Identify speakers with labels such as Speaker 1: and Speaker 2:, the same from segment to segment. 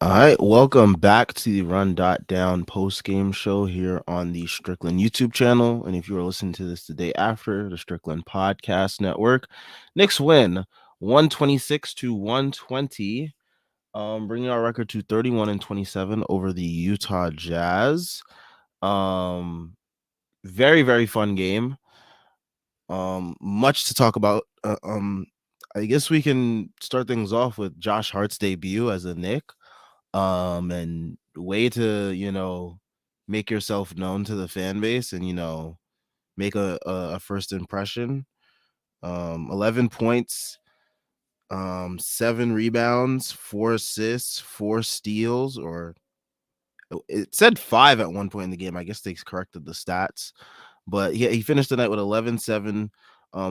Speaker 1: All right, welcome back to the Run.down post-game show here on the Strickland YouTube channel. And if you are listening to this the day after, the Strickland Podcast Network, Knicks win 126 to 120, bringing our record to 31-27 over the Utah Jazz. Very, very fun game. Much to talk about. I guess we can start things off with Josh Hart's debut as a Knick. And way to make yourself known to the fan base and make a first impression. 11 points, 7 rebounds, 4 assists, 4 steals, or it said 5 at one point in the game. I guess they corrected the stats, but he finished the night with 11, 7,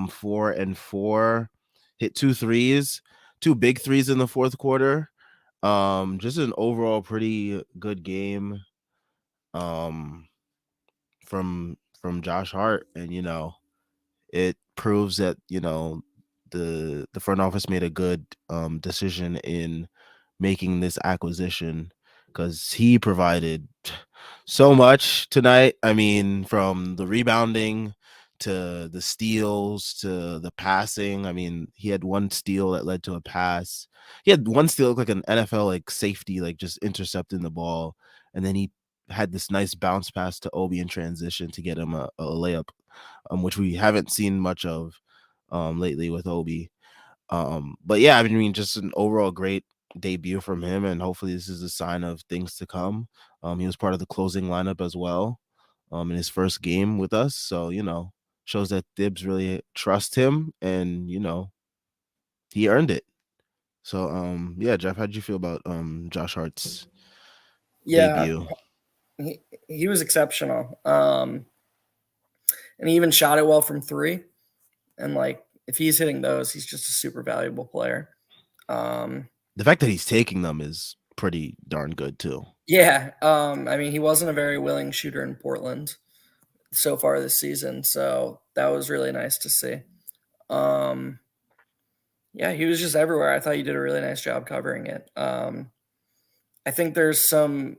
Speaker 1: 4 and 4, hit 2 threes, 2 big threes in the fourth quarter. Just an overall pretty good game um from Josh Hart, and it proves that the front office made a good decision in making this acquisition, because he provided so much tonight. I mean, from the rebounding to the steals to the passing. I mean, he had one steal that led to a pass. He had one steal look like an NFL like safety, like just intercepting the ball, and then he had this nice bounce pass to Obi in transition to get him a layup, which we haven't seen much of lately with Obi. But yeah, I mean, just an overall great debut from him, and hopefully this is a sign of things to come. He was part of the closing lineup as well, in his first game with us. So, shows that Thibs really trust him, and he earned it. So yeah, Jeff, how did you feel about Josh Hart's
Speaker 2: Yeah,
Speaker 1: debut?
Speaker 2: he was exceptional. And he even shot it well from three. And like if he's hitting those, he's just a super valuable player. Um,
Speaker 1: The fact that he's taking them is pretty darn good too.
Speaker 2: yeah, I mean he wasn't a very willing shooter in Portland so far this season, so that was really nice to see. Um, yeah, he was just everywhere. I thought you did a really nice job covering it. I think there's some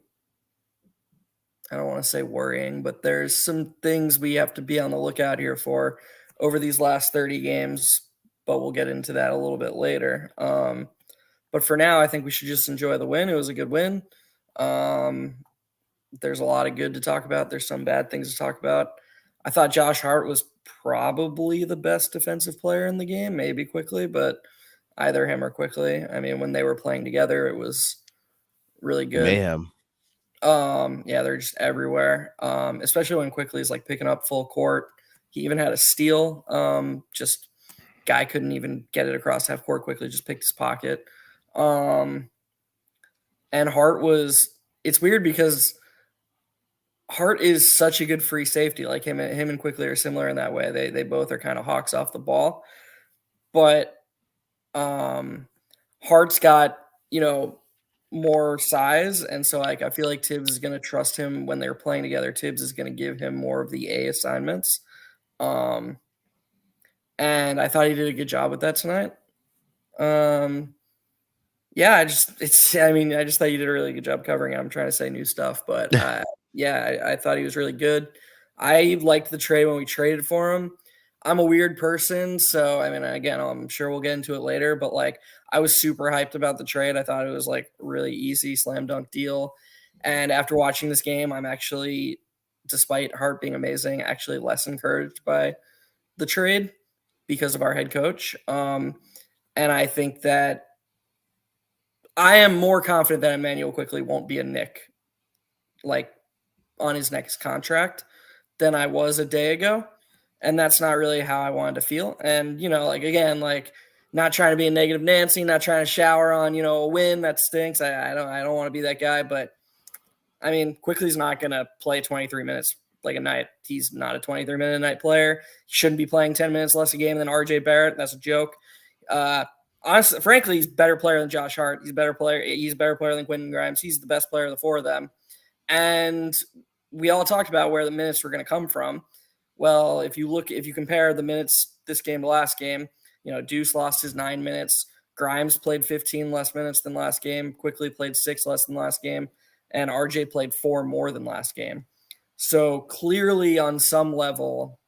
Speaker 2: I don't want to say worrying, but there's some things we have to be on the lookout here for over these last 30 games, but we'll get into that a little bit later. But for now, I think we should just enjoy the win. It was a good win. Um, there's a lot of good to talk about. There's some bad things to talk about. I thought Josh Hart was probably the best defensive player in the game, maybe quickly, but either him or quickly. I mean, when they were playing together, it was really good.
Speaker 1: Mayhem.
Speaker 2: Yeah, they're just everywhere. Especially when quickly is like picking up full court. He even had a steal. Just guy couldn't even get it across half court quickly, just picked his pocket. Um, and Hart was it's weird because Hart is such a good free safety. Like him and Quickly are similar in that way. They both are kind of hawks off the ball. But um Hart's got, more size, and so like I feel like Tibbs is going to trust him when they're playing together. Tibbs is going to give him more of the A assignments. Um and I thought he did a good job with that tonight. Um yeah, I just thought you did a really good job covering it. I'm trying to say new stuff, but yeah, I thought he was really good. I liked the trade when we traded for him. I'm a weird person, so I mean, again, I'm sure we'll get into it later, but like I was super hyped about the trade. I thought it was like really easy slam dunk deal. And after watching this game, I'm actually, despite Hart being amazing, actually less encouraged by the trade because of our head coach. And I think that I am more confident that Emmanuel quickly won't be a Knick like on his next contract than I was a day ago. And that's not really how I wanted to feel. And, like again, like not trying to be a negative Nancy, not trying to shower on, a win that stinks. I don't want to be that guy, but I mean, Quickly's not gonna play 23 minutes like a night. He's not a 23-minute a night player. He shouldn't be playing 10 minutes less a game than RJ Barrett. That's a joke. Honestly, frankly, he's a better player than Josh Hart. He's a better player. He's a better player than Quentin Grimes. He's the best player of the four of them. And we all talked about where the minutes were going to come from. Well, if you compare the minutes this game to last game, Deuce lost his 9 minutes. Grimes played 15 less minutes than last game. Quickly played 6 less than last game. And RJ played 4 more than last game. So clearly, on some level,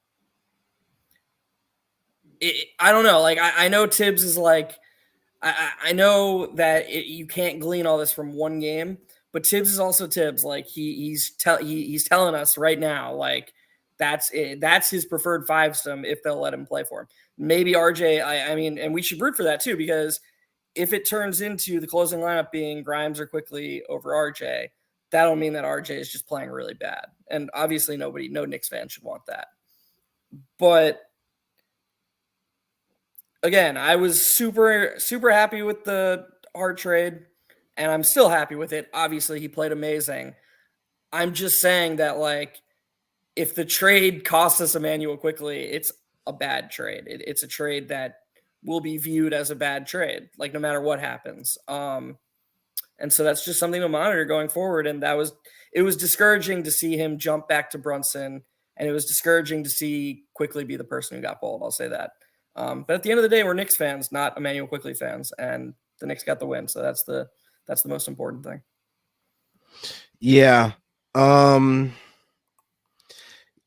Speaker 2: I don't know. Like, I know Tibbs is like, I know that you can't glean all this from one game, but Tibbs is also Tibbs. Like he's telling us right now, like that's it, that's his preferred five stem if they'll let him play for him. Maybe RJ. I mean, and we should root for that too, because if it turns into the closing lineup being Grimes or Quickly over RJ, that'll mean that RJ is just playing really bad. And obviously, no Knicks fan should want that. But again, I was super happy with the Hart trade, and I'm still happy with it. Obviously, he played amazing. I'm just saying that, like, if the trade costs us Emmanuel Quickly, it's a bad trade. It's a trade that will be viewed as a bad trade, like no matter what happens. And so that's just something to monitor going forward. And it was discouraging to see him jump back to Brunson, and it was discouraging to see Quickly be the person who got pulled. I'll say that. But at the end of the day, we're Knicks fans, not Emmanuel Quickly fans, and the Knicks got the win. So that's the most important thing.
Speaker 1: Yeah.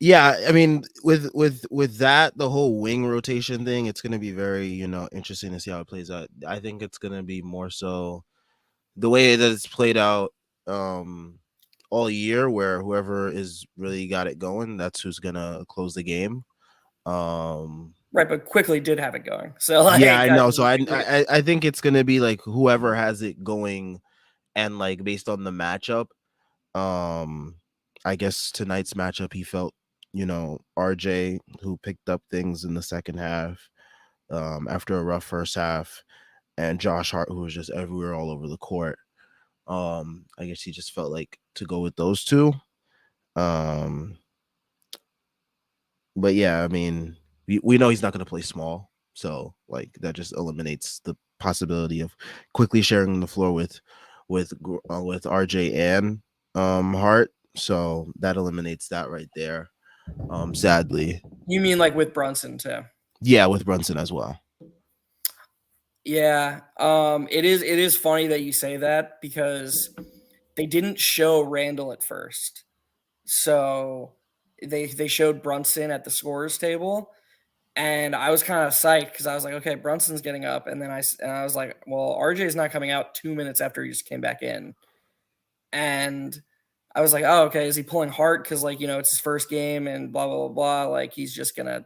Speaker 1: Yeah, I mean, with that, the whole wing rotation thing, it's going to be very, interesting to see how it plays out. I think it's going to be more so the way that it's played out all year, where whoever is really got it going, that's who's going to close the game.
Speaker 2: Right, but Quickly did have it going. So like,
Speaker 1: yeah, I know. So I think it's going to be like whoever has it going, and like based on the matchup, I guess tonight's matchup, he felt, RJ, who picked up things in the second half, after a rough first half, and Josh Hart, who was just everywhere all over the court. I guess he just felt like to go with those two. But yeah, I mean, we know he's not going to play small, so like that just eliminates the possibility of quickly sharing the floor with RJ and Hart. So that eliminates that right there. Sadly.
Speaker 2: You mean like with Brunson too?
Speaker 1: Yeah, with Brunson as well.
Speaker 2: Yeah. It is funny that you say that, because they didn't show Randall at first. So they showed Brunson at the scorers table, and I was kind of psyched because I was like, okay, Brunson's getting up, and then I was like, well, RJ's not coming out 2 minutes after he just came back in, and I was like, oh, okay, is he pulling Hart because, like, it's his first game and blah blah blah blah, like he's just gonna.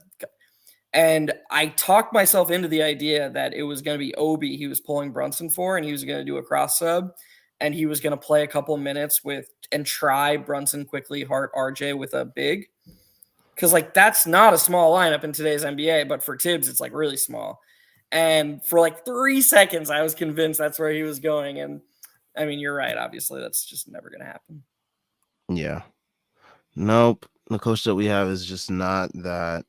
Speaker 2: And I talked myself into the idea that it was going to be Obi he was pulling Brunson for, and he was going to do a cross sub, and he was going to play a couple minutes and try Brunson, Quickly, Hart, RJ with a big. Because, like, that's not a small lineup in today's NBA, but for Tibbs, it's, like, really small. And for, like, 3 seconds, I was convinced that's where he was going. And, I mean, you're right. Obviously, that's just never going to happen.
Speaker 1: Yeah. Nope. The coach that we have is just not that.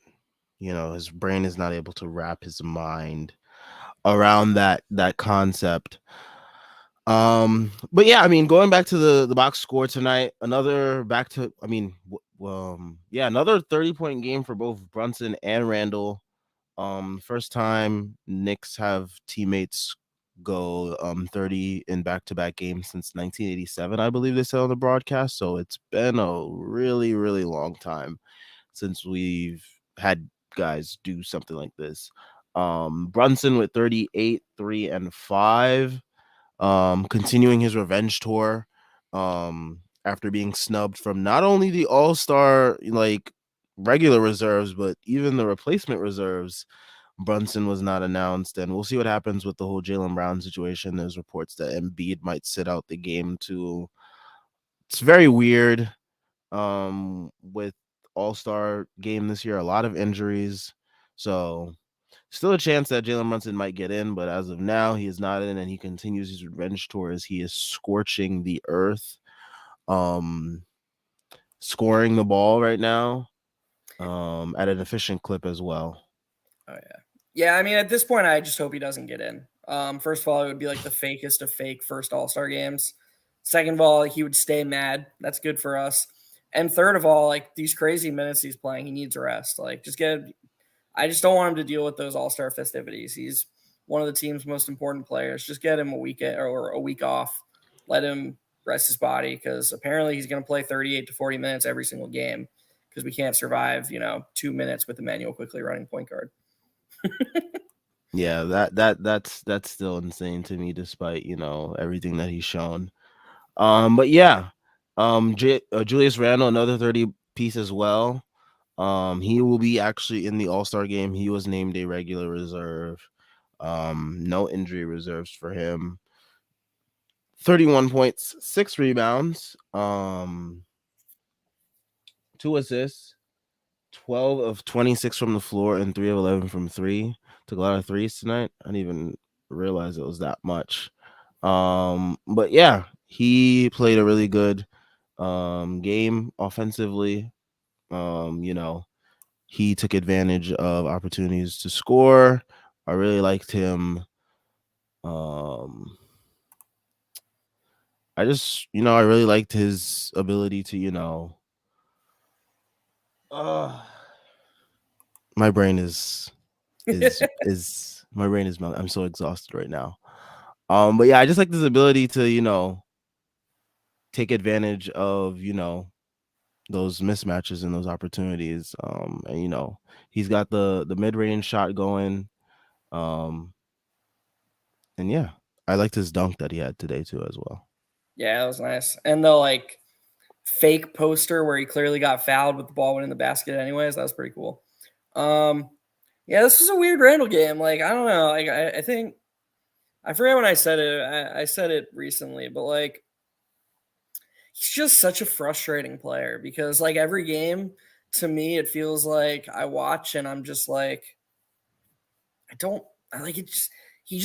Speaker 1: His brain is not able to wrap his mind around that concept. But yeah, I mean, going back to the box score tonight, another 30-point game for both Brunson and Randall. First time Knicks have teammates go 30 in back-to-back games since 1987, I believe they said on the broadcast. So it's been a really, really long time since we've had guys do something like this. Brunson with 38, 3 and 5, continuing his revenge tour, after being snubbed from not only the All-Star like regular reserves, but even the replacement reserves. Brunson was not announced, and we'll see what happens with the whole Jaylen Brown situation. There's reports that Embiid might sit out the game too. It's very weird. With All-Star game this year, a lot of injuries, so still a chance that Jalen Brunson might get in, but as of now, he is not in, and he continues his revenge tour as he is scorching the earth, scoring the ball right now, at an efficient clip as well.
Speaker 2: Oh, yeah. Yeah, I mean, at this point, I just hope he doesn't get in. First of all, it would be like the fakest of fake first All-Star games. Second of all, he would stay mad. That's good for us. And third of all, like, these crazy minutes he's playing, he needs a rest. Like, I just don't want him to deal with those All-Star festivities. one of the team's most important players. Just get him a weekend or a week off. Let him rest his body because apparently he's going to play 38 to 40 minutes every single game because we can't survive, 2 minutes with Emmanuel quickly running point guard.
Speaker 1: Yeah, that's still insane to me, despite everything that he's shown. But yeah, Julius Randle, another 30 piece as well. He will be actually in the All-Star game. He was named a regular reserve. No injury reserves for him. 31 points, 6 rebounds, 2 assists, 12 of 26 from the floor, and 3 of 11 from three. Took a lot of threes tonight. I didn't even realize it was that much. But yeah, he played a really good game offensively. He took advantage of opportunities to score. I really liked him. Um, I really liked his ability to, uh, my brain is my brain is I'm so exhausted right now. But yeah, I just like this ability to, take advantage of, those mismatches and those opportunities. And he's got the mid-range shot going. Um, and yeah, I liked his dunk that he had today too as well.
Speaker 2: Yeah, that was nice. And the fake poster where he clearly got fouled with the ball went in the basket anyways, that was pretty cool. Yeah, this was a weird Randall game. I don't know. I think I forget when I said it. I said it recently, but he's just such a frustrating player because every game to me it feels like I watch and I'm just I don't I like it just he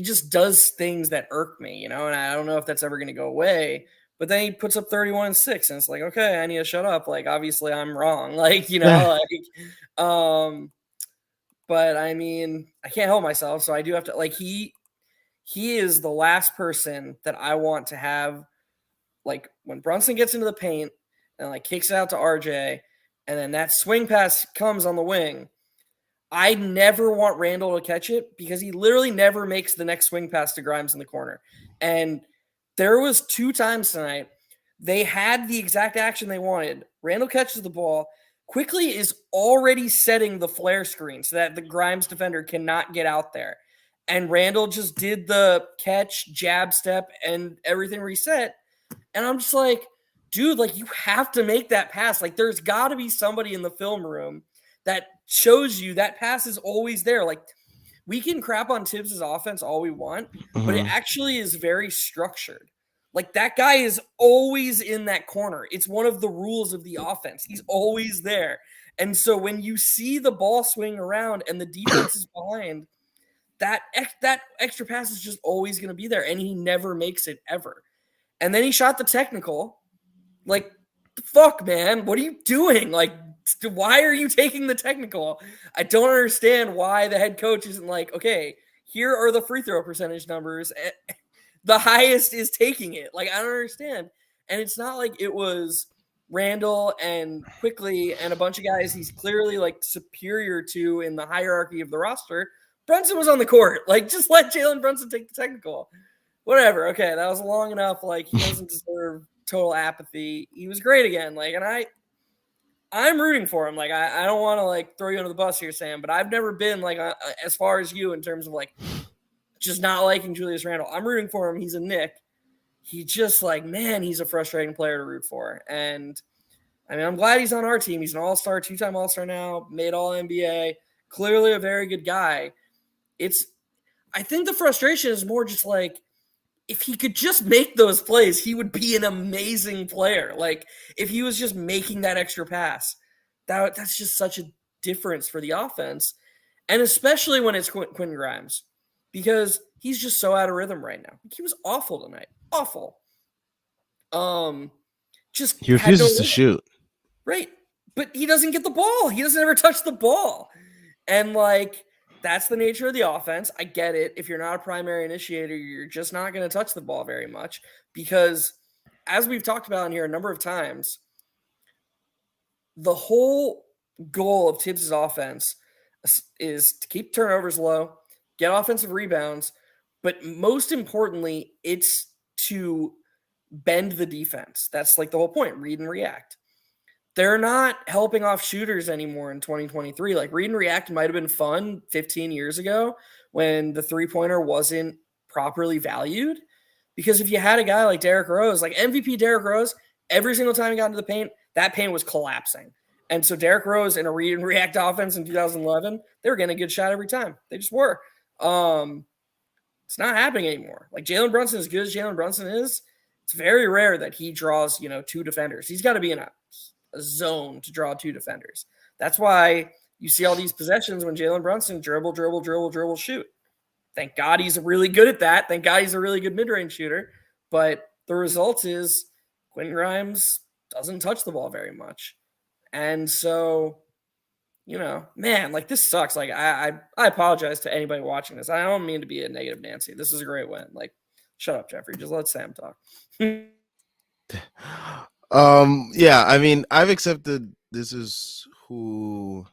Speaker 2: just does things that irk me, and I don't know if that's ever going to go away. But then he puts up 31 and 6 and it's like, okay, I need to shut up. Obviously I'm wrong. Um but I mean, I can't help myself, so I do have to he is the last person that I want to have when Brunson gets into the paint and kicks it out to RJ and then that swing pass comes on the wing. I never want Randall to catch it because he literally never makes the next swing pass to Grimes in the corner. And there was 2 times tonight they had the exact action they wanted. Randall catches the ball, quickly is already setting the flare screen so that the Grimes defender cannot get out there. And Randall just did the catch, jab step, and everything reset. And I'm just like, dude, you have to make that pass. There's got to be somebody in the film room that shows you that pass is always there. We can crap on Tibbs's offense all we want, but it
Speaker 1: Mhm.
Speaker 2: actually is very structured. That guy is always in that corner. It's one of the rules of the offense. He's always there. And so when you see the ball swing around and the defense is behind, that extra pass is just always going to be there, and he never makes it ever. And then he shot the technical. The fuck, man? What are you doing? Why are you taking the technical? I don't understand why the head coach isn't okay, here are the free throw percentage numbers. The highest is taking it. I don't understand. And it's not like it was Randall and Quickly and a bunch of guys he's clearly superior to in the hierarchy of the roster. Brunson was on the court. Just let Jalen Brunson take the technical. Whatever. Okay, that was long enough. He doesn't deserve total apathy. He was great again. And I'm rooting for him. I don't want to throw you under the bus here, Sam, but I've never been as far as you in terms of just not liking Julius Randle. I'm rooting for him. He's a Knick. He just man, he's a frustrating player to root for. And I mean, I'm glad he's on our team. He's an all-star, 2-time all-star now, made all NBA, clearly a very good guy. I think the frustration is more just if he could just make those plays, he would be an amazing player. If he was just making that extra pass, that's just such a difference for the offense. And especially when it's Quentin Grimes, because he's just so out of rhythm right now. He was awful tonight. Awful. Just
Speaker 1: He
Speaker 2: had no
Speaker 1: refuses to
Speaker 2: rhythm.
Speaker 1: shoot.
Speaker 2: Right. But he doesn't get the ball. He doesn't ever touch the ball. And that's the nature of the offense. I get it. If you're not a primary initiator, you're just not going to touch the ball very much because, as we've talked about in here a number of times, the whole goal of Tibbs' offense is to keep turnovers low, get offensive rebounds, but most importantly, it's to bend the defense. That's like the whole point, read and react. They're not helping off shooters anymore in 2023. Like read and react might have been fun 15 years ago when the three-pointer wasn't properly valued. Because if you had a guy like Derrick Rose, like MVP Derrick Rose, every single time he got into the paint, that paint was collapsing. And so Derrick Rose in a read and react offense in 2011, they were getting a good shot every time. They just were. It's not happening anymore. Like Jalen Brunson, as good as Jalen Brunson is, it's very rare that he draws, two defenders. He's got to be in a zone to draw two defenders. That's why you see all these possessions when Jalen Brunson dribble, shoot. Thank God he's really good at that. Thank God he's a really good mid-range shooter. But the result is Quentin Grimes doesn't touch the ball very much. And so, man, like this sucks. Like I apologize to anybody watching this. I don't mean to be a negative Nancy. This is a great win. Like, shut up, Jeffrey. Just let Sam talk.
Speaker 1: Yeah, I mean, I've accepted this is who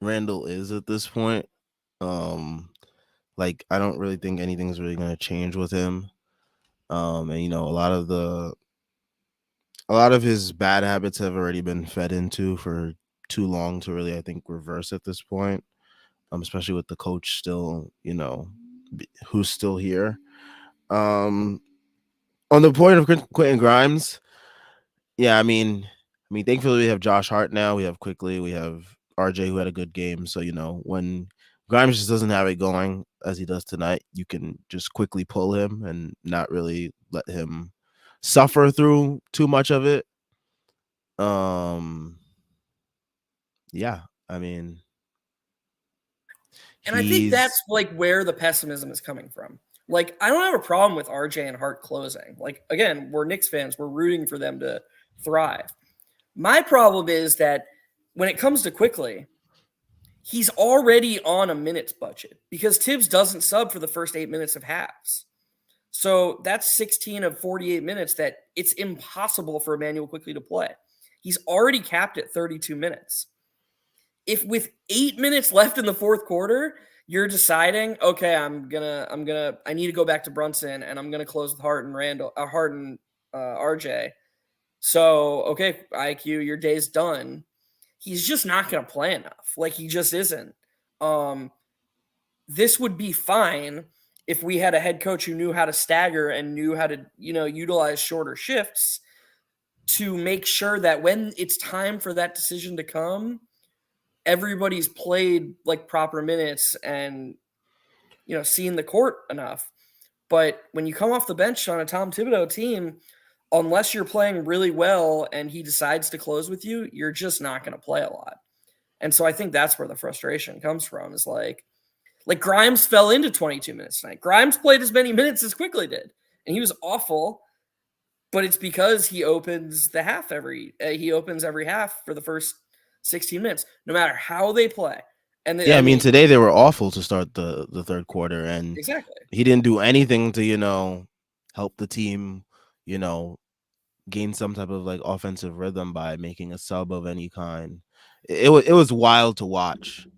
Speaker 1: Randall is at this point. Like I don't really think anything's really going to change with him. And a lot of his bad habits have already been fed into for too long to really, I think, reverse at this point. Especially with the coach still, who's still here. On the point of Quentin Grimes, yeah, I mean, thankfully we have Josh Hart now. We have Quickly. We have RJ who had a good game. So when Grimes just doesn't have it going as he does tonight, you can just quickly pull him and not really let him suffer through too much of it. Yeah, I mean,
Speaker 2: and I think that's like where the pessimism is coming from. Like, I don't have a problem with RJ and Hart closing. Like, again, we're Knicks fans. We're rooting for them to thrive. My problem is that when it comes to Quickly, he's already on a minutes budget because Tibbs doesn't sub for the first 8 minutes of halves. So that's 16 of 48 minutes that it's impossible for Emmanuel Quickly to play. He's already capped at 32 minutes. If with 8 minutes left in the fourth quarter, you're deciding, okay, I need to go back to Brunson and I'm gonna close with Hart and RJ. So, okay, IQ, your day's done. He's just not gonna play enough. Like he just isn't. This would be fine if we had a head coach who knew how to stagger and knew how to, utilize shorter shifts to make sure that when it's time for that decision to come, everybody's played like proper minutes and seen the court enough. But when you come off the bench on a Tom Thibodeau team, unless you're playing really well and he decides to close with you, you're just not going to play a lot. And so I think that's where the frustration comes from, is like Grimes fell into 22 minutes tonight. Grimes played as many minutes as Quickly did, and he was awful. But it's because he opens every half for the first 16 minutes, no matter how they play. And
Speaker 1: I mean, today they were awful to start the third quarter, and
Speaker 2: exactly,
Speaker 1: he didn't do anything to help the team, gain some type of like offensive rhythm by making a sub of any kind. It was wild to watch.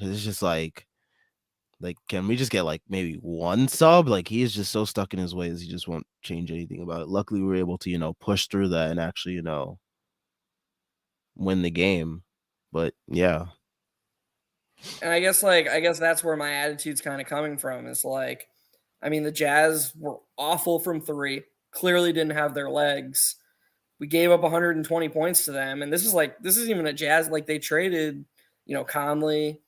Speaker 1: It's just like can we just get like maybe one sub? Like he is just so stuck in his ways, he just won't change anything about it. Luckily, we were able to push through that and actually win the game. But yeah.
Speaker 2: And I guess that's where my attitude's kind of coming from. Is like, I mean, the Jazz were awful from three. Clearly didn't have their legs. We gave up 120 points to them, and this is even a Jazz, like they traded, Conley,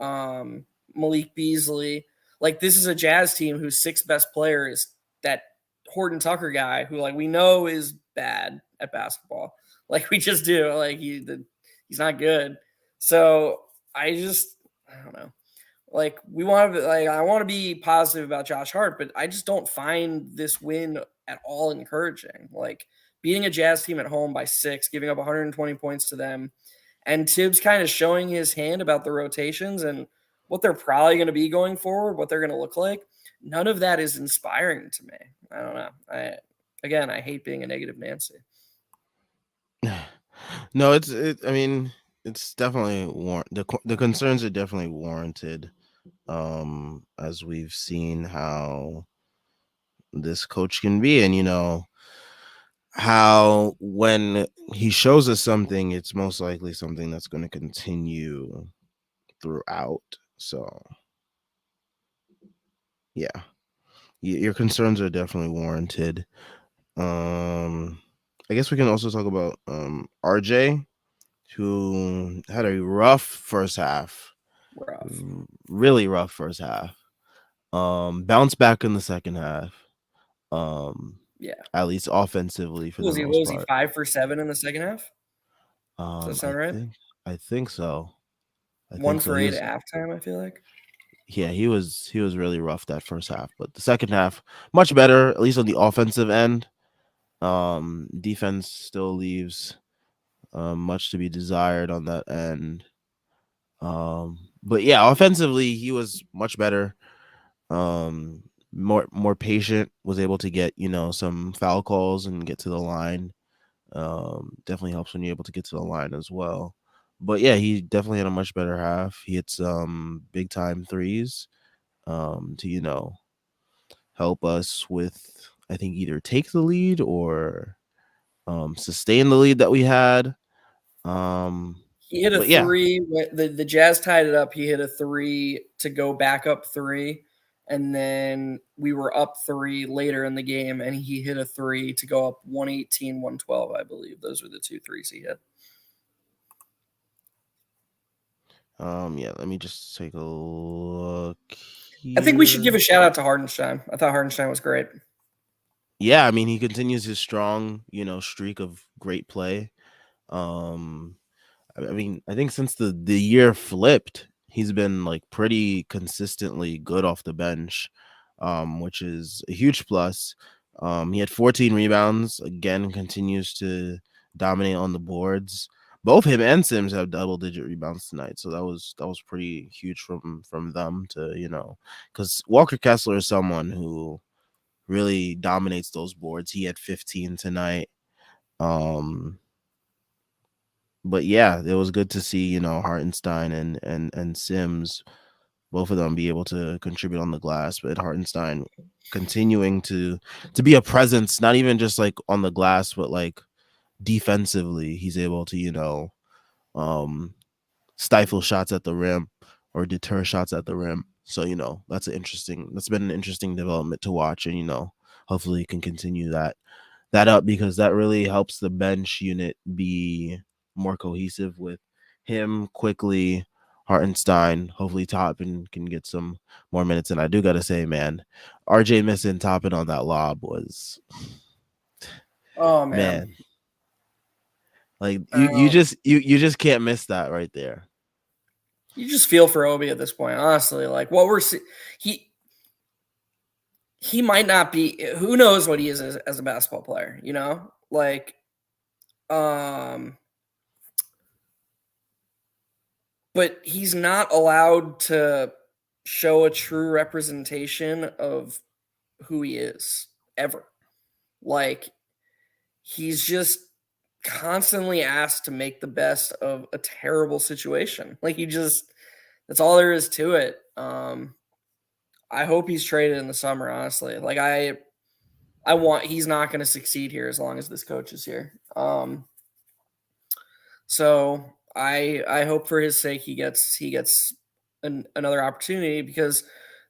Speaker 2: Malik Beasley. Like this is a Jazz team whose sixth best player is that Horton Tucker guy, who like we know is bad at basketball. Like we just do. Like he's not good. So I don't know. Like I want to be positive about Josh Hart, but I just don't find this win at all encouraging. Like beating a Jazz team at home by 6, giving up 120 points to them, and Tibbs kind of showing his hand about the rotations and what they're probably going to be going forward, what they're going to look like. None of that is inspiring to me. I don't know. I hate being a negative Nancy.
Speaker 1: No, I mean, it's definitely the concerns are definitely warranted. As we've seen how this coach can be, and how when he shows us something, it's most likely something that's going to continue throughout. So yeah, your concerns are definitely warranted. Um, I guess we can also talk about RJ, who had a rough first half,
Speaker 2: Rough.
Speaker 1: really rough first half. Bounced back in the second half. Um,
Speaker 2: Yeah.
Speaker 1: at least offensively for
Speaker 2: What
Speaker 1: the
Speaker 2: was he? What
Speaker 1: most
Speaker 2: was he?
Speaker 1: part.
Speaker 2: 5 for 7 in the second half. Does that sound right?
Speaker 1: I think so. I
Speaker 2: One
Speaker 1: think so.
Speaker 2: for
Speaker 1: He
Speaker 2: eight
Speaker 1: was
Speaker 2: at halftime. I feel like.
Speaker 1: Yeah, he was really rough that first half, but the second half much better, at least on the offensive end. Defense still leaves much to be desired on that end. But yeah, offensively he was much better. Um, more patient, was able to get, some foul calls and get to the line. Definitely helps when you're able to get to the line as well. But yeah, he definitely had a much better half. He hit some big time threes to help us with, I think, either take the lead or sustain the lead that we had. Um,
Speaker 2: He hit a
Speaker 1: but yeah,
Speaker 2: three. The Jazz tied it up. He hit a three to go back up three, and then we were up three later in the game, and he hit a three to go up 118, 112, I believe. Those were the two threes he hit.
Speaker 1: yeah. Let me just take a look
Speaker 2: I think we should give
Speaker 1: here.
Speaker 2: a shout out to Hardenstein. I thought Hardenstein was great.
Speaker 1: Yeah, I mean, he continues his strong, streak of great play. Um, I mean, I think since the year flipped, he's been like pretty consistently good off the bench, which is a huge plus. He had 14 rebounds. Again, continues to dominate on the boards. Both him and Sims have double digit rebounds tonight, so that was pretty huge from them to because Walker Kessler is someone who really dominates those boards. He had 15 tonight. Um, but yeah, it was good to see, Hartenstein and Sims, both of them be able to contribute on the glass, but Hartenstein continuing to be a presence, not even just like on the glass, but like defensively, he's able to, um stifle shots at the rim or deter shots at the rim. So, that's been an interesting development to watch, and hopefully he can continue that up, because that really helps the bench unit be more cohesive with him quickly. Hartenstein, hopefully Toppin can get some more minutes. And I do gotta say, man, RJ missing Toppin on that lob was,
Speaker 2: Oh man,
Speaker 1: man, like you
Speaker 2: um,
Speaker 1: just you just can't miss that right there.
Speaker 2: you just feel for Obi at this point, honestly. Like what he he might not be. Who knows what he is as a basketball player? Like um, but he's not allowed to show a true representation of who he is ever. Like he's just constantly asked to make the best of a terrible situation. Like that's all there is to it. I hope he's traded in the summer, honestly. Like I want he's not going to succeed here as long as this coach is here. So I hope for his sake he gets another opportunity, because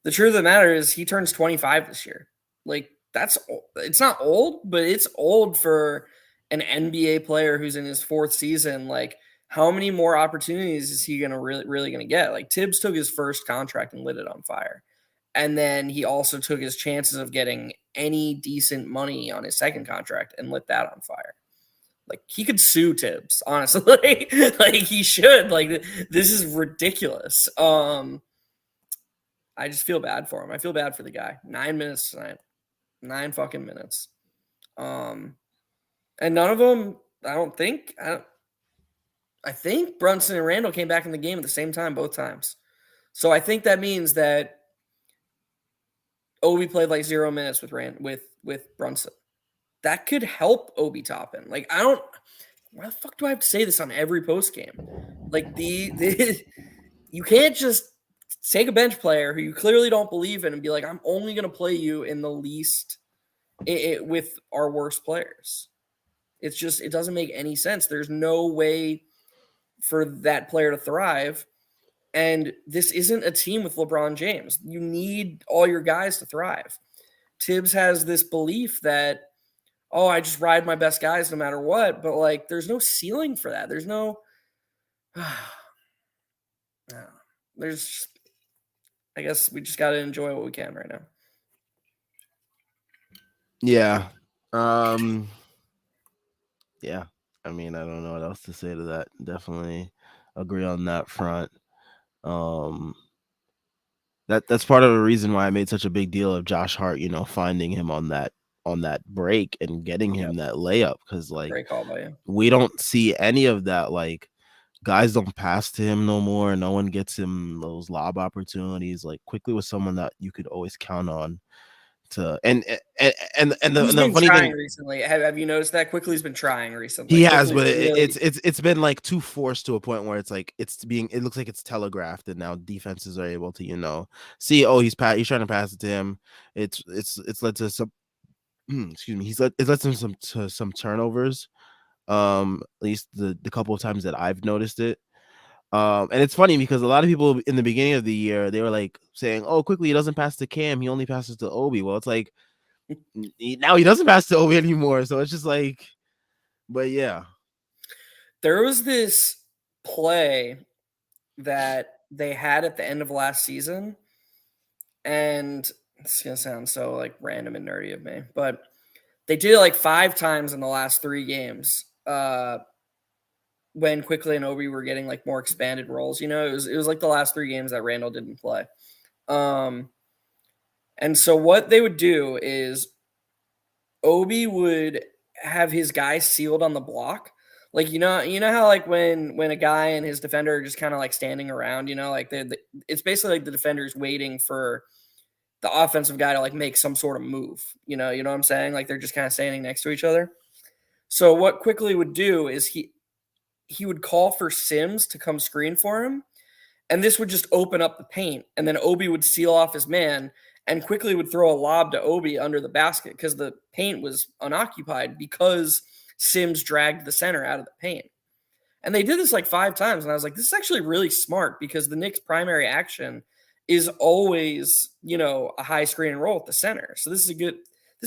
Speaker 2: the truth of the matter is he turns 25 this year. Like it's not old, but it's old for an NBA player who's in his fourth season. Like how many more opportunities is he gonna really gonna get? Like Tibbs took his first contract and lit it on fire. And then he also took his chances of getting any decent money on his second contract and lit that on fire. Like he could sue Tibbs, honestly. Like he should. Like this is ridiculous. I just feel bad for him. I feel bad for the guy. 9 minutes tonight. 9 fucking minutes. Um, and none of them, I don't think. I think Brunson and Randall came back in the game at the same time both times. So I think that means that Obi played like 0 minutes with Brunson. That could help Obi Toppin. Like I don't why the fuck do I have to say this on every post game? Like you can't just take a bench player who you clearly don't believe in and be like, I'm only going to play you in the least with our worst players. It's just, it doesn't make any sense. There's no way for that player to thrive. And this isn't a team with LeBron James. You need all your guys to thrive. Tibbs has this belief that, oh, I just ride my best guys no matter what. But like, there's no ceiling for that. There's no, there's, I guess we just got to enjoy what we can right now.
Speaker 1: Yeah. Yeah. I mean, I don't know what else to say to that. Definitely agree on that front. Um, that's part of the reason why I made such a big deal of Josh Hart, finding him on that break and getting him that layup, because like
Speaker 2: Great call by you.
Speaker 1: we don't see any of that. Like guys don't pass to him no more. No one gets him those lob opportunities. Like Quickly was someone that you could always count on to
Speaker 2: He's
Speaker 1: the
Speaker 2: been
Speaker 1: funny
Speaker 2: trying
Speaker 1: thing.
Speaker 2: recently. Have you noticed that? Quickly's been trying recently.
Speaker 1: He has,
Speaker 2: Quickly's
Speaker 1: but
Speaker 2: really
Speaker 1: it's been like too forced to a point where it's like it looks like it's telegraphed, and now defenses are able to see, oh, he's trying to pass it to him. It's led to some excuse me, it led to some turnovers. At least the couple of times that I've noticed it. And it's funny because a lot of people in the beginning of the year, they were like saying, oh, Quickly, he doesn't pass to Cam, he only passes to Obi. Well, it's like now he doesn't pass to Obi anymore, so it's just like, but yeah.
Speaker 2: There was this play that they had at the end of last season, and it's gonna sound so like random and nerdy of me, but they did it like 5 times in the last 3 games. When Quickly and Obi were getting like more expanded roles, it was like the last 3 games that Randall didn't play. And so what they would do is Obi would have his guy sealed on the block. Like you know how like when a guy and his defender are just kind of like standing around, like it's basically like the defender's waiting for the offensive guy to like make some sort of move. You know what I'm saying? Like they're just kind of standing next to each other. So what Quickly would do is he would call for Sims to come screen for him, and this would just open up the paint, and then Obi would seal off his man and Quickly would throw a lob to Obi under the basket because the paint was unoccupied because Sims dragged the center out of the paint. And they did this like 5 times, and I was like, this is actually really smart because the Knicks' primary action is always, a high screen and roll at the center. So this is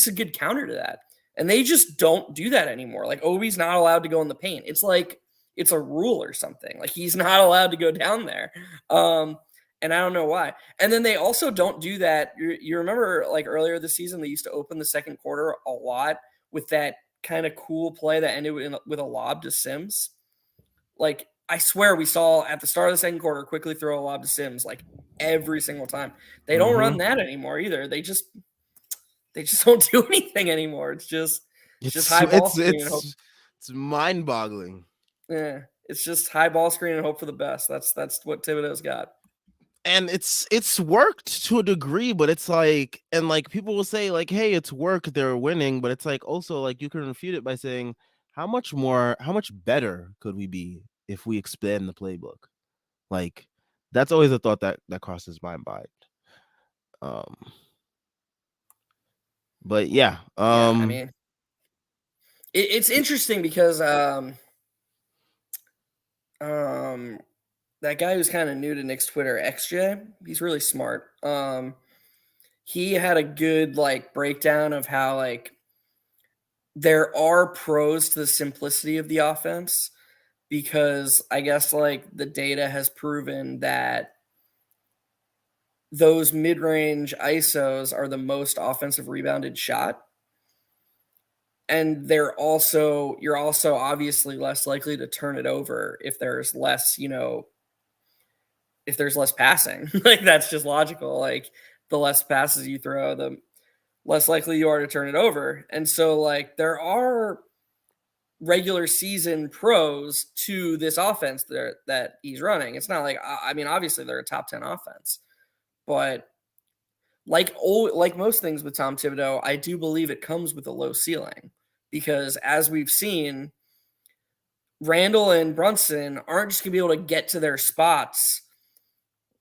Speaker 2: a good counter to that. And they just don't do that anymore. Like Obi's not allowed to go in the paint. It's like it's a rule or something. Like he's not allowed to go down there. And I don't know why. And then they also don't do that. You remember like earlier this season, they used to open the second quarter a lot with that kind of cool play that ended with a lob to Sims. Like I swear we saw at the start of the second quarter Quickly throw a lob to Sims like every single time. They don't run that anymore either. They just don't do anything anymore. It's just high ball screen and hope.
Speaker 1: It's mind-boggling.
Speaker 2: Yeah, it's just high ball screen and hope for the best. That's what Thibodeau's got.
Speaker 1: And it's worked to a degree, but it's like, and like people will say like, hey, it's work, they're winning, but it's like also like you can refute it by saying how much better could we be if we expand the playbook? Like that's always a thought that crosses my mind. But yeah,
Speaker 2: Yeah, I mean, it's interesting because that guy who's kind of new to Knicks Twitter, XJ, he's really smart. He had a good like breakdown of how like there are pros to the simplicity of the offense because I guess like the data has proven that those mid-range ISOs are the most offensive rebounded shot. And you're also obviously less likely to turn it over if there's less, if there's less passing. Like that's just logical. Like the less passes you throw, the less likely you are to turn it over. And so like there are regular season pros to this offense that he's running. It's not like, I mean, obviously they're a top 10 offense, but like most things with Tom Thibodeau, I do believe it comes with a low ceiling because as we've seen, Randall and Brunson aren't just gonna be able to get to their spots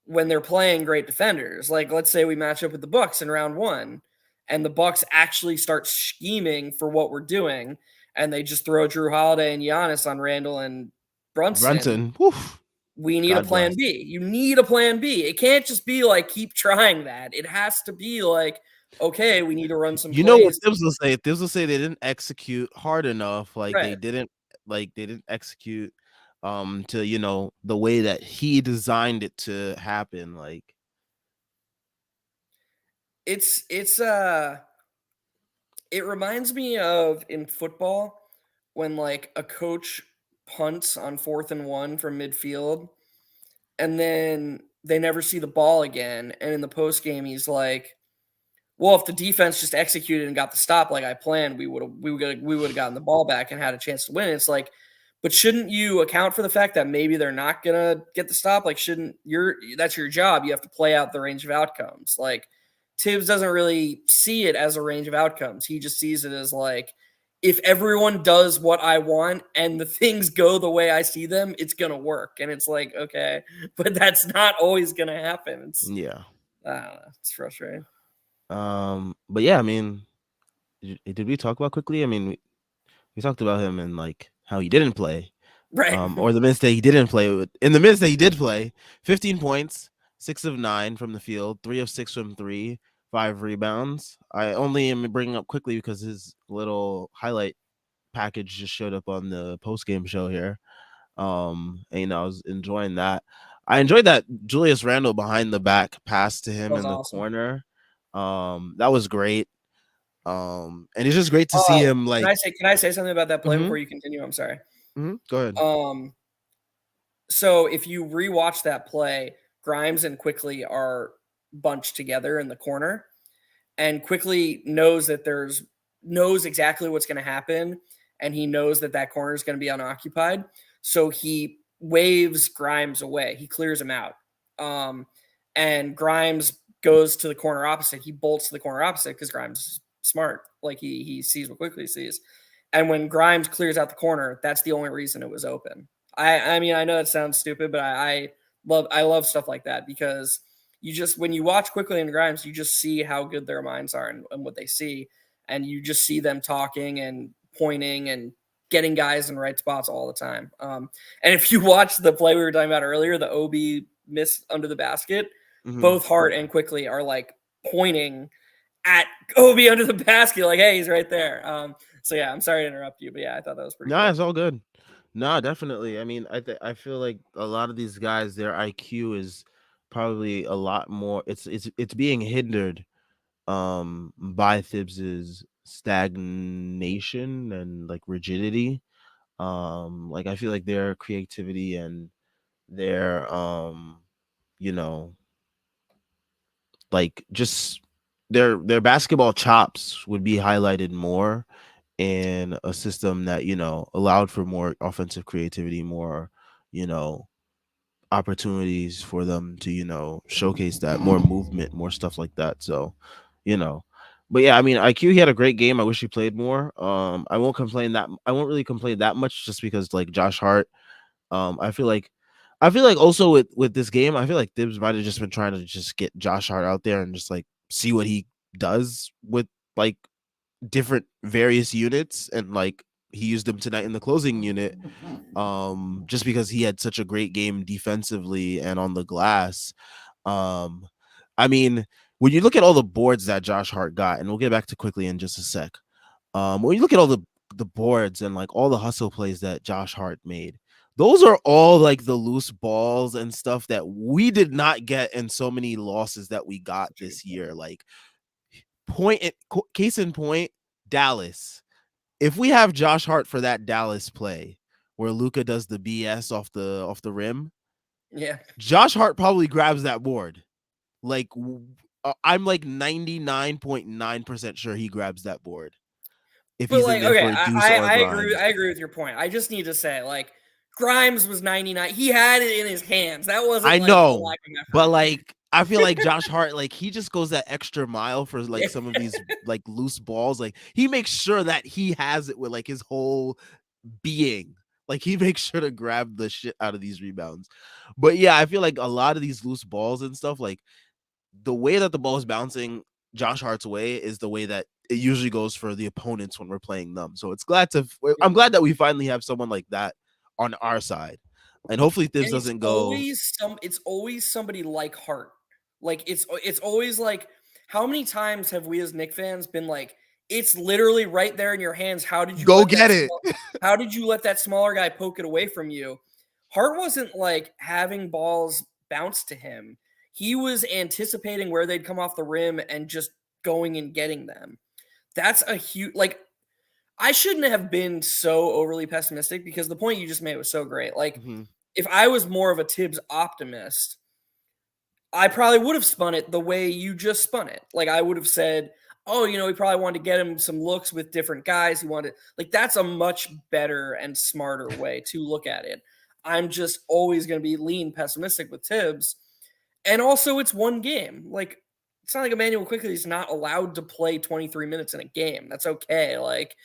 Speaker 2: when they're playing great defenders. Like, let's say we match up with the Bucks in round 1 and the Bucks actually start scheming for what we're doing and they just throw Drew Holiday and Giannis on Randall and Brunson.
Speaker 1: Brunson, woof,
Speaker 2: We need a
Speaker 1: God
Speaker 2: plan
Speaker 1: bless.
Speaker 2: B. You need a plan B. It can't just be like keep trying that. It has to be like, okay, we need to run some
Speaker 1: You know what
Speaker 2: plays.
Speaker 1: Tibbs will say? Tibbs will say they didn't execute hard enough.
Speaker 2: Right.
Speaker 1: They didn't execute to the way that he designed it to happen. Like
Speaker 2: It's it reminds me of in football when like a coach punts on 4th and 1 from midfield and then they never see the ball again and in the post game he's like, well, if the defense just executed and got the stop like I planned, we would have gotten the ball back and had a chance to win. It's like, but shouldn't you account for the fact that maybe they're not gonna get the stop? Like, shouldn't that's your job? You have to play out the range of outcomes. Like Tibbs doesn't really see it as a range of outcomes. He just sees it as like, if everyone does what I want and the things go the way I see them, it's gonna work. And it's like, okay, but that's not always gonna happen.
Speaker 1: yeah.
Speaker 2: I don't know. It's frustrating.
Speaker 1: But yeah, I mean, did we talk about quickly? I mean, we talked about him and like how he didn't play.
Speaker 2: Right.
Speaker 1: Or the minutes that he didn't play. In the minutes that he did play, 15 points, 6 of 9 from the field, 3 of 6 from 3, 5 rebounds. I only am bringing up quickly because his little highlight package just showed up on the post game show here. And I was enjoying that. I enjoyed that Julius Randle behind the back pass to
Speaker 2: That
Speaker 1: him
Speaker 2: was
Speaker 1: in the
Speaker 2: awesome.
Speaker 1: corner. That was great. And it's just great to see him
Speaker 2: Can
Speaker 1: like.
Speaker 2: I say something about that play
Speaker 1: Mhm,
Speaker 2: before you continue? I'm sorry.
Speaker 1: go ahead.
Speaker 2: Um, so if you rewatch that play, Grimes and Quickly are bunched together in the corner, and Quickly knows exactly what's going to happen, and he knows that that corner is going to be unoccupied. So he waves Grimes away. He clears him out, and Grimes goes to the corner opposite. He bolts to the corner opposite because Grimes is smart. Like he sees what Quickly sees. And when Grimes clears out the corner, that's the only reason it was open. I mean, I know it sounds stupid, but I love stuff like that because you just when you watch Quickly and Grimes, you just see how good their minds are and what they see, and you just see them talking and pointing and getting guys in right spots all the time. And if you watch the play we were talking about earlier, the OB miss under the basket,
Speaker 1: Mhm.
Speaker 2: both Hart and Quickly are like pointing at Obi under the basket, like, hey, he's right there. So yeah, I'm sorry to interrupt you, but yeah, I thought that was pretty
Speaker 1: Nah,
Speaker 2: cool.
Speaker 1: it's all good. Nah, definitely. I mean, I feel like a lot of these guys, their IQ is probably a lot more. It's being hindered by Thibs's stagnation and like rigidity. Like I feel like their creativity and their you know, like just their basketball chops would be highlighted more in a system that allowed for more offensive creativity, more you know opportunities for them to showcase that, more movement, more stuff like that. So you know but yeah, I mean, IQ, he had a great game. I wish he played more. I won't really complain that much, just because like Josh Hart, I feel like also with this game, I feel like Thibs might have just been trying to just get Josh Hart out there and just like see what he does with like different various units, and like he used them tonight in the closing unit, just because he had such a great game defensively and on the glass. um I mean, when you look at all the boards that Josh Hart got, and we'll get back to quickly in just a sec, when you look at all the boards and like all the hustle plays that Josh Hart made, those are all like the loose balls and stuff that we did not get in so many losses that we got this year. Like case in point, Dallas. If we have Josh Hart for that Dallas play where Luca does the BS off the rim,
Speaker 2: Yeah,
Speaker 1: Josh Hart probably grabs that board. Like I'm like 99.9% sure he grabs that board if
Speaker 2: but
Speaker 1: he's in
Speaker 2: like,
Speaker 1: there
Speaker 2: okay,
Speaker 1: for a deuce or a
Speaker 2: I agree.
Speaker 1: grind.
Speaker 2: I agree with your point. I just need to say, like, Grimes was 99. He had it in his hands. That wasn't
Speaker 1: I
Speaker 2: like a
Speaker 1: know,
Speaker 2: lack of
Speaker 1: but
Speaker 2: effort.
Speaker 1: like I feel like Josh Hart, like he just goes that extra mile for like
Speaker 2: Yeah,
Speaker 1: some of these like loose balls. Like he makes sure that he has it with like his whole being. Like he makes sure to grab the shit out of these rebounds. But yeah, I feel like a lot of these loose balls and stuff, like the way that the ball is bouncing Josh Hart's way is the way that it usually goes for the opponents when we're playing them. So I'm
Speaker 2: Yeah.
Speaker 1: glad that we finally have someone like that on our side. And hopefully Thibs
Speaker 2: And
Speaker 1: doesn't go
Speaker 2: it's always somebody like Hart. Like it's always like how many times have we as Knick fans been like, it's literally right there in your hands.
Speaker 1: go get it.
Speaker 2: How did you let that smaller guy poke it away from you? Hart wasn't like having balls bounce to him. He was anticipating where they'd come off the rim and just going and getting them. That's a huge like I shouldn't have been so overly pessimistic because the point you just made was so great. Like
Speaker 1: Mhm.
Speaker 2: if I was more of a Tibbs optimist, I probably would have spun it the way you just spun it. Like I would have said, "Oh, he probably wanted to get him some looks with different guys. He wanted like that's a much better and smarter way to look at it." I'm just always going to be lean pessimistic with Tibbs, and also it's one game. Like it's not like Emmanuel Quickly is not allowed to play 23 minutes in a game. That's okay. Like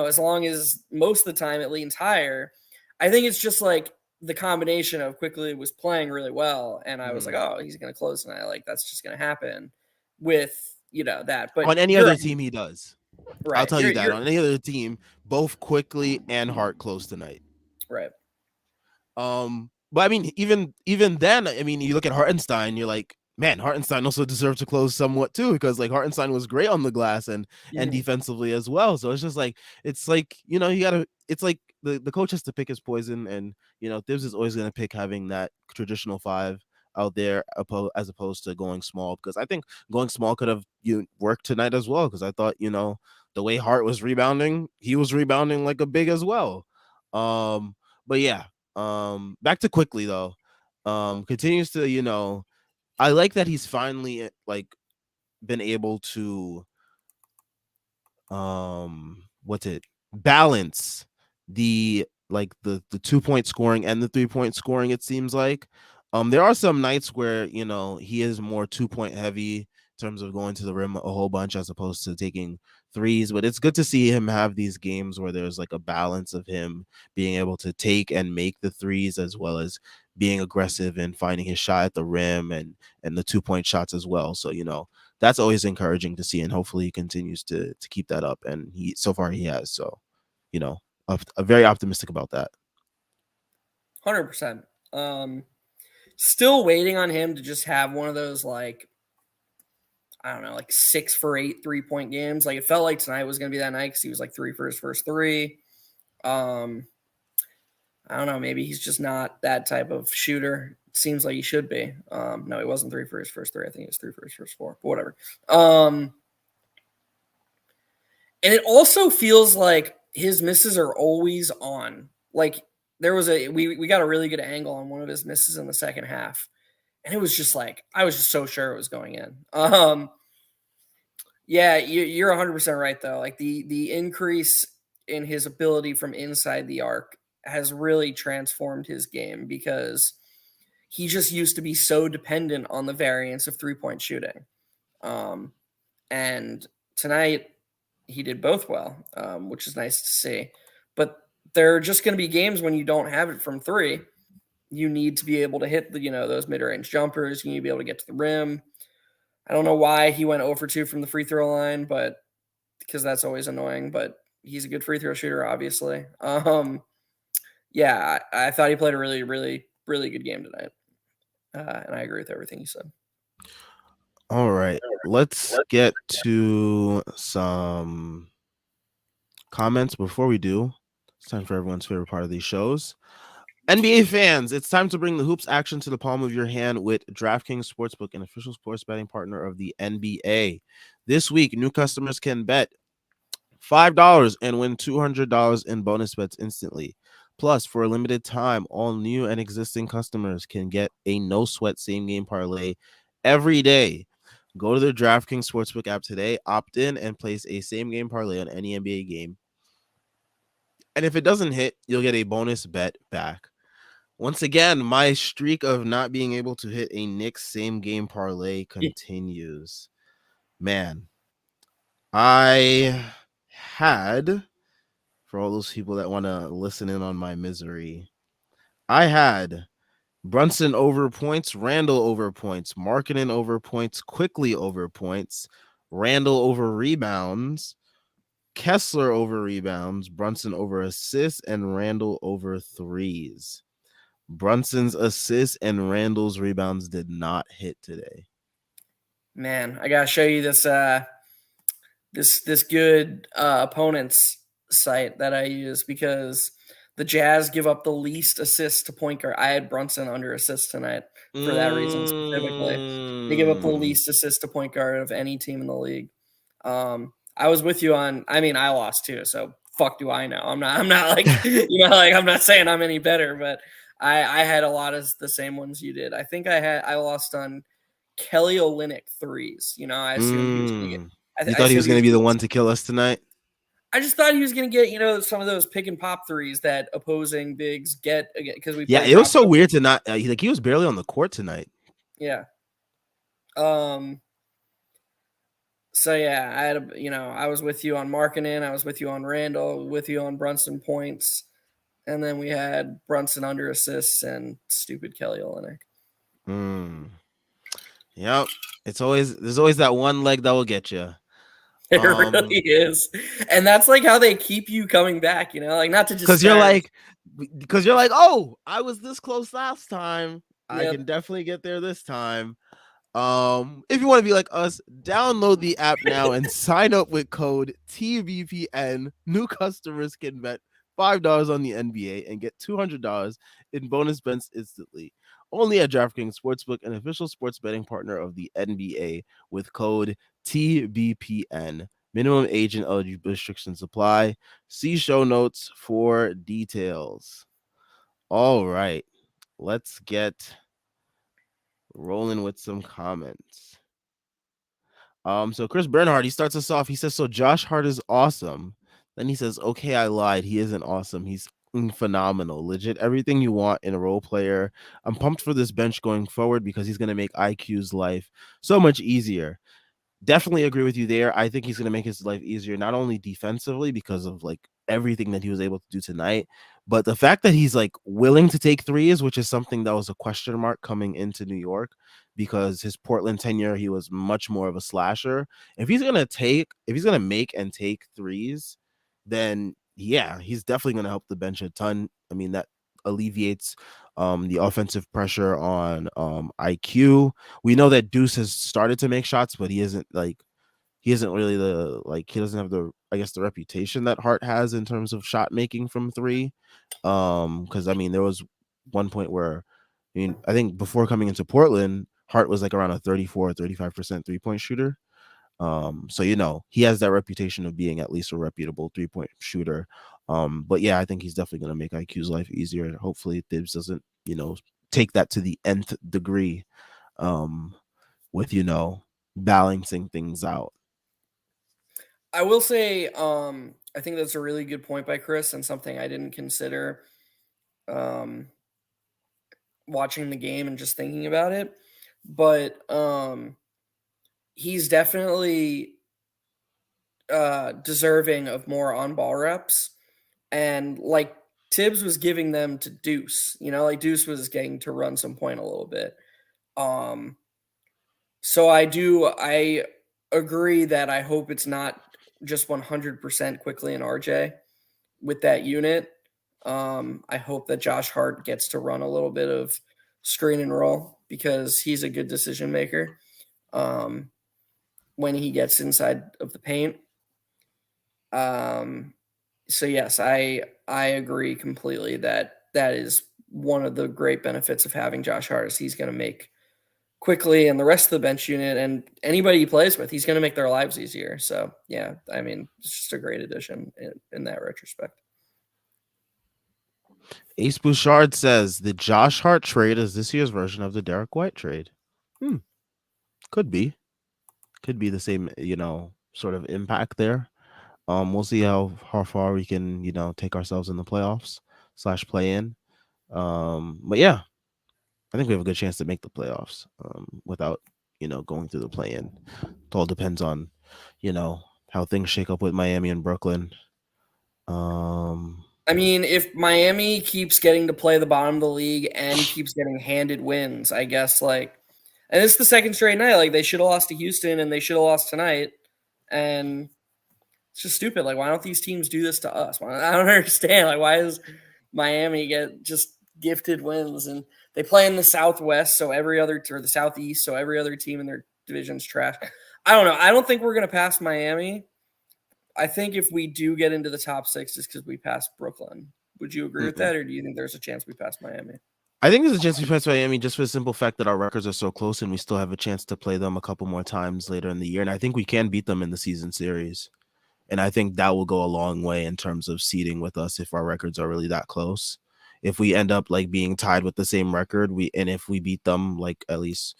Speaker 2: as long as most of the time it leans higher. I think it's just like the combination of Quickly was playing really well, and I was like,
Speaker 1: Mhm.
Speaker 2: oh, he's going to close tonight. Like that's just going to happen with that. But
Speaker 1: On any
Speaker 2: you're
Speaker 1: other team he does. I'll
Speaker 2: right.
Speaker 1: tell you that.
Speaker 2: You're
Speaker 1: On any other team, both Quickly and Hart close tonight.
Speaker 2: right.
Speaker 1: But I mean, even then, I mean, you look at Hartenstein, you're like, man, Hartenstein also deserved to close somewhat too, because like Hartenstein was great on the glass and
Speaker 2: Mhm.
Speaker 1: defensively as well. So it's like, you gotta it's like the coach has to pick his poison, and Thibs is always gonna pick having that traditional five out there as opposed to going small, because I think going small could have worked tonight as well, because I thought, the way Hart was rebounding, he was rebounding like a big as well. But yeah, back to Quickly though. Continues to, I like that he's finally like been able to what's it balance the 2-point scoring and the 3-point scoring. It seems like there are some nights where he is more 2-point heavy in terms of going to the rim a whole bunch as opposed to taking threes, but it's good to see him have these games where there's like a balance of him being able to take and make the threes as well as being aggressive and finding his shot at the rim and the 2-point shots as well. So that's always encouraging to see, and hopefully he continues to keep that up. And he so far he has. So, you know, very optimistic about that.
Speaker 2: 100%. Still waiting on him to just have one of those like I don't know, like 6 for 8 3-point games. Like it felt like tonight was going to be that night because he was like 3 for his first three. Um, I don't know. Maybe he's just not that type of shooter. It seems like he should be. No, he wasn't 3 for his first three. I think he was 3 for his first four. But whatever. And it also feels like his misses are always on. Like there was we got a really good angle on one of his misses in the second half, and it was just like I was just so sure it was going in. Yeah, you're 100% right though. Like the increase in his ability from inside the arc has really transformed his game because he just used to be so dependent on the variance of 3-point shooting. Um, and tonight he did both well, which is nice to see. But there are just going to be games when you don't have it from three. You need to be able to hit those mid-range jumpers. You need to be able to get to the rim. I don't know why he went 0 for 2 from the free throw line, but because that's always annoying. But he's a good free throw shooter, obviously. Yeah, I thought he played a really, really, really good game tonight, and I agree with everything you said.
Speaker 1: All right, let's get to some comments before we do. It's time for everyone's favorite part of these shows. NBA fans, it's time to bring the hoops action to the palm of your hand with DraftKings Sportsbook, an official sports betting partner of the NBA. This week, new customers can bet $5 and win $200 in bonus bets instantly. Plus, for a limited time, all new and existing customers can get a no sweat same game parlay every day. Go to the DraftKings Sportsbook app today, opt in, and place a same game parlay on any NBA game. And if it doesn't hit, you'll get a bonus bet back. Once again, my streak of not being able to hit a Knicks same game parlay continues. Man, I had for all those people that want to listen in on my misery. I had Brunson over points, Randall over points, Markkinen over points, Quickly over points, Randall over rebounds, Kessler over rebounds, Brunson over assists, and Randall over threes. Brunson's assists and Randall's rebounds did not hit today.
Speaker 2: Man, I gotta show you this good opponents site that I use because the Jazz give up the least assists to point guard. I had Brunson under assists tonight for that reason specifically. They give up the
Speaker 1: Mm.
Speaker 2: least assists to point guard of any team in the league. I was with you on. I mean, I lost too, so fuck do I know? I'm not. I'm not like like I'm not saying I'm any better, but I had a lot of the same ones you did. I think I lost on Kelly Olynyk threes. I assumed he was going to get.
Speaker 1: Mm. You
Speaker 2: I
Speaker 1: thought he was
Speaker 2: assumed he
Speaker 1: going to
Speaker 2: was
Speaker 1: be the
Speaker 2: going to.
Speaker 1: one to kill us tonight?
Speaker 2: I just thought he was going to get some of those pick and pop threes that opposing bigs get because we
Speaker 1: Yeah,
Speaker 2: play
Speaker 1: it was
Speaker 2: drop
Speaker 1: so
Speaker 2: coverage.
Speaker 1: weird to not. He was barely on the court tonight.
Speaker 2: Yeah. Um. So yeah, I had I was with you on Markkinen, I was with you on Randall, with you on Brunson points, and then we had Brunson under assists and stupid Kelly Olynyk.
Speaker 1: Mm. Yep. There's always that one leg that will get you.
Speaker 2: It really is, and that's like how they keep you coming back. Like not to
Speaker 1: Because you're
Speaker 2: disparage.
Speaker 1: like, oh, I was this close last time. I can
Speaker 2: Yep.
Speaker 1: definitely get there this time. If you want to be like us, download the app now and sign up with code TBPN. New customers can bet $5 on the NBA and get $200 in bonus bets instantly. Only at DraftKings Sportsbook, an official sports betting partner of the NBA, with code TBPN. Minimum age and eligibility restrictions apply. See show notes for details. All right, let's get rolling with some comments. So Chris Bernhardt, he starts us off. He says, "So Josh Hart is awesome." Then he says, "Okay, I lied. He isn't awesome. He's phenomenal. Legit everything you want in a role player. I'm pumped for this bench going forward because he's gonna make IQ's life so much easier." Definitely agree with you there. I think he's going to make his life easier, not only defensively because of like everything that he was able to do tonight, but the fact that he's like willing to take threes, which is something that was a question mark coming into New York because his Portland tenure, he was much more of a slasher. If he's going to make and take threes, then yeah, he's definitely going to help the bench a ton. I mean, that alleviates the offensive pressure on IQ. We know that Deuce has started to make shots, but he isn't really he doesn't have the I guess the reputation that Hart has in terms of shot making from three. Because I mean there was one point where I think before coming into Portland, Hart was like around a 34-35% 3-point shooter. So he has that reputation of being at least a reputable 3-point shooter. But yeah, I think he's definitely gonna make IQ's life easier. Hopefully Thibs doesn't, take that to the nth degree with balancing things out.
Speaker 2: I will say, I think that's a really good point by Chris and something I didn't consider um, watching the game and just thinking about it. But he's definitely deserving of more on ball reps. And like Tibbs was giving them to Deuce, like Deuce was getting to run some point a little bit. So I agree that I hope it's not just 100% Quickly and RJ with that unit. I hope that Josh Hart gets to run a little bit of screen and roll because he's a good decision maker when he gets inside of the paint. So yes, I agree completely that that is one of the great benefits of having Josh Hart is he's going to make Quickly and the rest of the bench unit and anybody he plays with, he's going to make their lives easier. So yeah, I mean, it's just a great addition in that retrospect.
Speaker 1: Ace Bouchard says the Josh Hart trade is this year's version of the Derek White trade. Could be. Could be the same, sort of impact there. We'll see how far we can, take ourselves in the playoffs / play in. But yeah, I think we have a good chance to make the playoffs without, going through the play in. It all depends on, how things shake up with Miami and Brooklyn. Um,
Speaker 2: I mean, if Miami keeps getting to play the bottom of the league and keeps getting handed wins, I guess and it's the second straight night. Like they should have lost to Houston and they should have lost tonight. And it's just stupid. Like, why don't these teams do this to us? I don't understand. Like, why does Miami get just gifted wins? And they play in the Southwest, so or the Southeast, so every other team in their division's trash. I don't know. I don't think we're gonna pass Miami. I think if we do get into the top six, it's because we passed Brooklyn. Would you agree with
Speaker 1: mm-mm.
Speaker 2: that, or do you think there's a chance we pass Miami?
Speaker 1: I think there's a chance we pass Miami just for the simple fact that our records are so close and we still have a chance to play them a couple more times later in the year. And I think we can beat them in the season series. And I think that will go a long way in terms of seeding with us if our records are really that close. If we end up like being tied with the same record, if we beat them like at least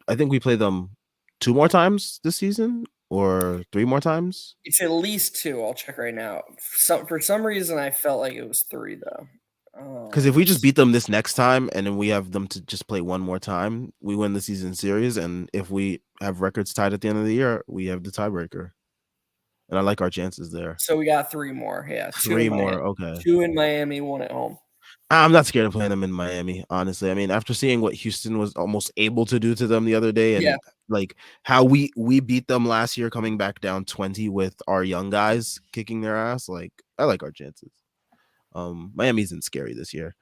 Speaker 1: I think we play them 2 more times this season or 3 more times.
Speaker 2: It's at least two. I'll check right now. For some reason, I felt like it was three though.
Speaker 1: Because if we just beat them this next time and then we have them to just play one more time, we win the season series. And if we have records tied at the end of the year, we have the tiebreaker. And I like our chances there.
Speaker 2: So we got three more. Yeah, two in
Speaker 1: Three
Speaker 2: Miami,
Speaker 1: more. Okay.
Speaker 2: 2 in Miami, one at home.
Speaker 1: I'm not scared of playing them in Miami, honestly. I mean, after seeing what Houston was almost able to do to them the other day
Speaker 2: Yeah.
Speaker 1: and like how we beat them last year coming back down 20 with our young guys kicking their ass, like I like our chances. Miami isn't scary this year.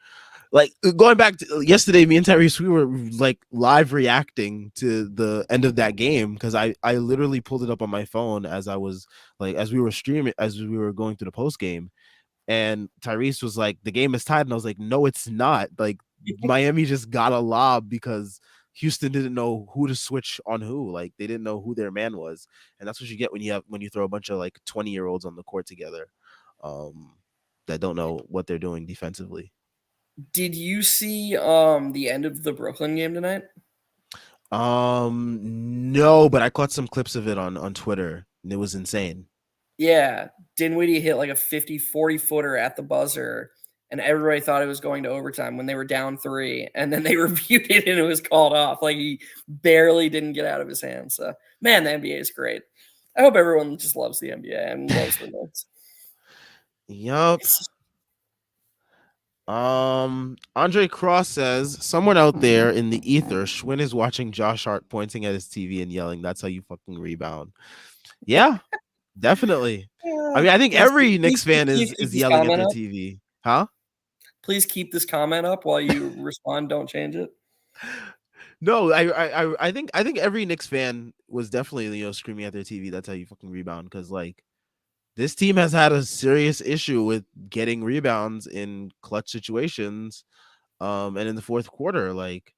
Speaker 1: Like going back to yesterday, me and Tyrese, we were like live reacting to the end of that game because I literally pulled it up on my phone as I was like as we were streaming as we were going through the post game, and Tyrese was like, "The game is tied," and I was like, "No, it's not." Like Miami just got a lob because Houston didn't know who to switch on who. Like they didn't know who their man was, and that's what you get when you throw a bunch of like 20-year-olds on the court together, um, that don't know what they're doing defensively.
Speaker 2: Did you see the end of the Brooklyn game tonight?
Speaker 1: No, but I caught some clips of it on Twitter, and it was insane.
Speaker 2: Yeah, Dinwiddie hit like a 40 footer at the buzzer, and everybody thought it was going to overtime when they were down three, and then they reviewed it and it was called off. Like he barely didn't get out of his hands. So, man, the NBA is great. I hope everyone just loves the NBA and loves the Knicks.
Speaker 1: Yup. Andre Cross says someone out there in the ether, Schwinn is watching Josh Hart pointing at his TV and yelling, "That's how you fucking rebound." Yeah, definitely. I
Speaker 2: Yeah.
Speaker 1: mean, I think every Knicks fan
Speaker 2: Please keep
Speaker 1: is
Speaker 2: this
Speaker 1: yelling at
Speaker 2: comment
Speaker 1: their
Speaker 2: up.
Speaker 1: TV. Huh?
Speaker 2: Please keep this comment up while you respond. Don't change it.
Speaker 1: No, I think every Knicks fan was definitely screaming at their TV. That's how you fucking rebound because like this team has had a serious issue with getting rebounds in clutch situations, and in the fourth quarter, like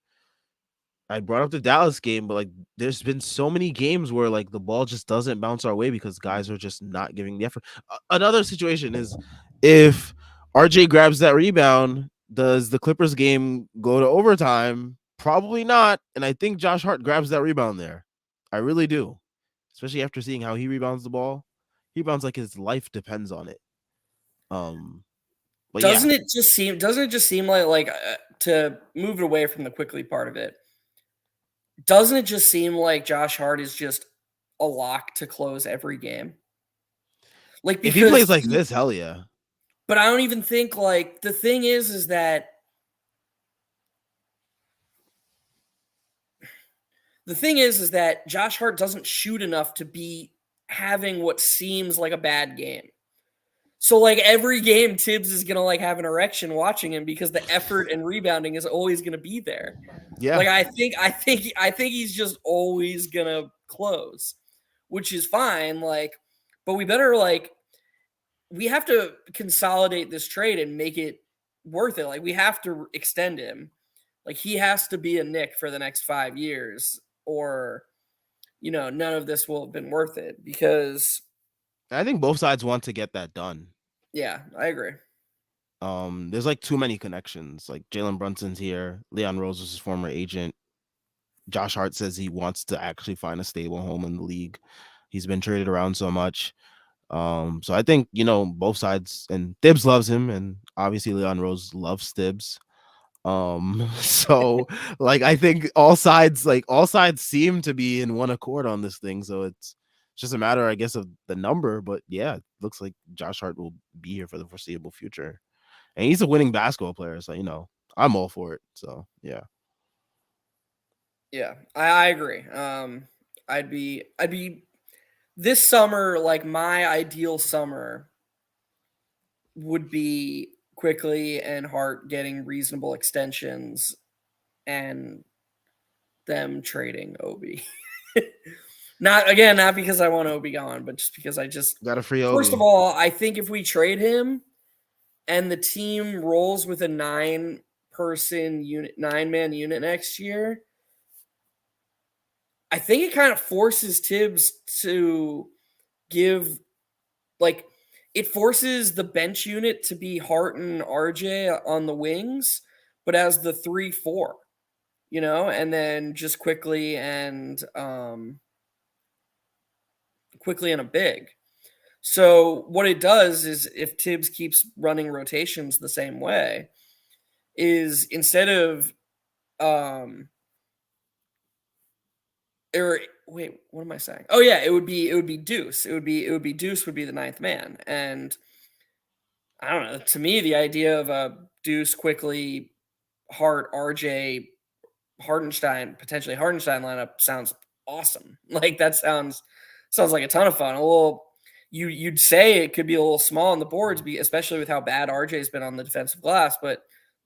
Speaker 1: I brought up the Dallas game, but like there's been so many games where like the ball just doesn't bounce our way because guys are just not giving the effort. Another situation is if RJ grabs that rebound, does the Clippers game go to overtime? Probably not. And I think Josh Hart grabs that rebound there. I really do. Especially after seeing how he rebounds the ball. He rebounds like his life depends on it. Um, but yeah,
Speaker 2: Doesn't it just seem like to move it away from the quickly part of it? Doesn't it just seem like Josh Hart is just a lock to close every game? Like
Speaker 1: if he
Speaker 2: because
Speaker 1: plays like this, hell yeah.
Speaker 2: but I don't even think like the thing is that Josh Hart doesn't shoot enough to be having what seems like a bad game. So like every game, Tibbs is gonna like have an erection watching him because the effort and rebounding is always gonna be there.
Speaker 1: Yeah.
Speaker 2: Like I think he's just always gonna close, which is fine. Like, but we have to consolidate this trade and make it worth it. Like we have to extend him. Like he has to be a Knick for the next 5 years, or none of this will have been worth it because
Speaker 1: I think both sides want to get that done.
Speaker 2: yeah, I agree.
Speaker 1: There's like too many connections. Like Jalen Brunson's here, Leon Rose was his former agent. Josh Hart says he wants to actually find a stable home in the league. He's been traded around so much. So I think both sides, and Thibs loves him, and obviously Leon Rose loves Thibs. So like I think all sides seem to be in one accord on this thing. So It's just a matter, I guess, of the number. But yeah, it looks like Josh Hart will be here for the foreseeable future, and he's a winning basketball player. So I'm all for it. So yeah.
Speaker 2: Yeah, I agree. I'd be this summer, like my ideal summer would be Quickly and Hart getting reasonable extensions and them trading Obi. Not because I want Obi gone, but just because
Speaker 1: Got a free
Speaker 2: first of
Speaker 1: Obi.
Speaker 2: all, I think if we trade him and the team rolls with a 9-man unit next year, I think it kind of forces Tibbs to give, like, it forces the bench unit to be Hart and RJ on the wings, but as the 3-4, and then just quickly and a big. So what it does is, if Tibbs keeps running rotations the same way, is instead of or wait, what am I saying? Oh yeah, it would be Deuce. It would be Deuce would be the ninth man. And I don't know. To me, the idea of a Deuce, Quickly, Hart, RJ, potentially Hardenstein lineup sounds awesome. Like that sounds like a ton of fun. A little, you'd say it could be a little small on the boards, especially with how bad RJ's been on the defensive glass, but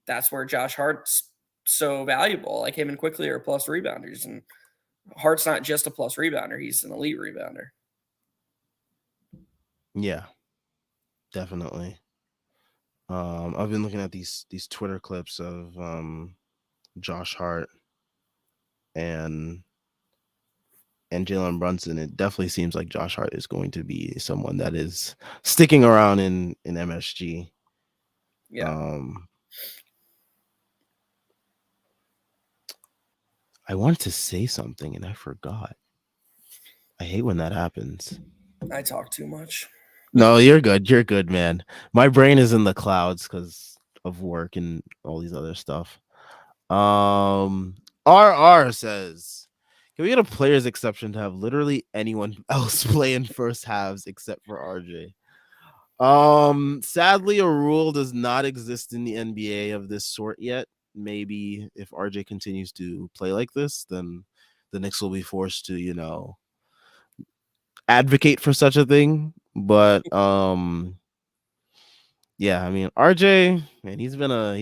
Speaker 2: that's where Josh Hart's so valuable. Like him and Quickly are plus rebounders, and Hart's not just a plus rebounder; he's an elite rebounder.
Speaker 1: Yeah, definitely. I've been looking at these Twitter clips of Josh Hart and Jalen Brunson. It definitely seems like Josh Hart is going to be someone that is sticking around in MSG.
Speaker 2: Yeah,
Speaker 1: Um, I wanted to say something and I forgot. I hate when that happens.
Speaker 2: I talk too much.
Speaker 1: No, you're good. You're good, man. My brain is in the clouds because of work and all these other stuff. Um, RR says, "Can we get a player's exception to have literally anyone else play in first halves except for RJ?" Sadly, a rule does not exist in the NBA of this sort yet. Maybe if RJ continues to play like this, then the Knicks will be forced to, advocate for such a thing. But yeah, I mean RJ, man, he's been a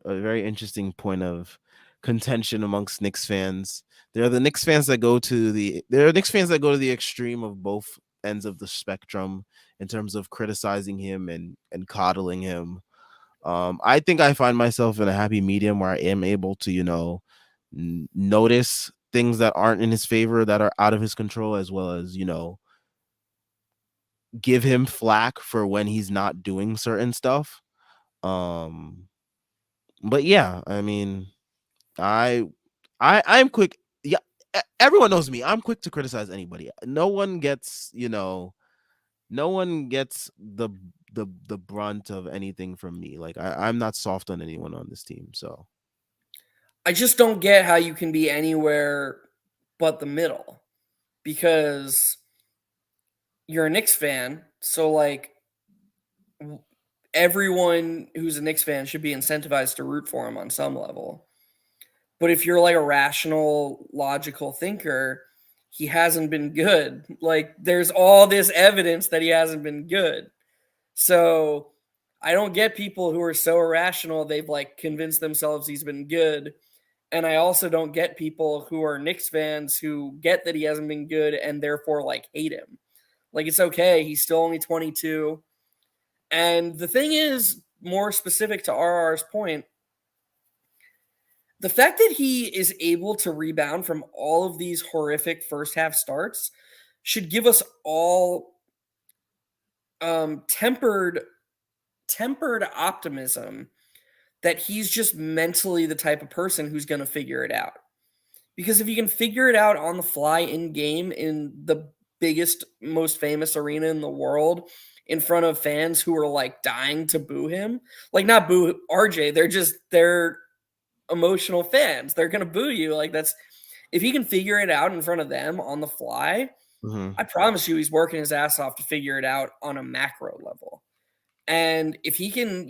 Speaker 1: very interesting point of contention amongst Knicks fans. There are Knicks fans that go to the extreme of both ends of the spectrum in terms of criticizing him and coddling him. I think I find myself in a happy medium where I am able to, notice things that aren't in his favor, that are out of his control, as well as, give him flack for when he's not doing certain stuff. Um, but yeah, I mean, I I'm quick. Yeah, everyone knows me. I'm quick to criticize anybody. No one gets the brunt of anything from me. Like I'm not soft on anyone on this team. So
Speaker 2: I just don't get how you can be anywhere but the middle, because you're a Knicks fan. So like everyone who's a Knicks fan should be incentivized to root for him on some level. But if you're like a rational, logical thinker, he hasn't been good. Like there's all this evidence that he hasn't been good. So I don't get people who are so irrational they've like convinced themselves he's been good. And I also don't get people who are Knicks fans who get that he hasn't been good and therefore like hate him. Like it's okay. He's still only 22. And the thing is, more specific to RR's point, the fact that he is able to rebound from all of these horrific first half starts should give us all tempered optimism that he's just mentally the type of person who's going to figure it out. Because if he can figure it out on the fly in game in the biggest, most famous arena in the world, in front of fans who are like dying to boo him, like not boo RJ, they're emotional fans. They're going to boo you. Like if he can figure it out in front of them on the fly,
Speaker 1: Mhm.
Speaker 2: I promise you he's working his ass off to figure it out on a macro level. And if he can,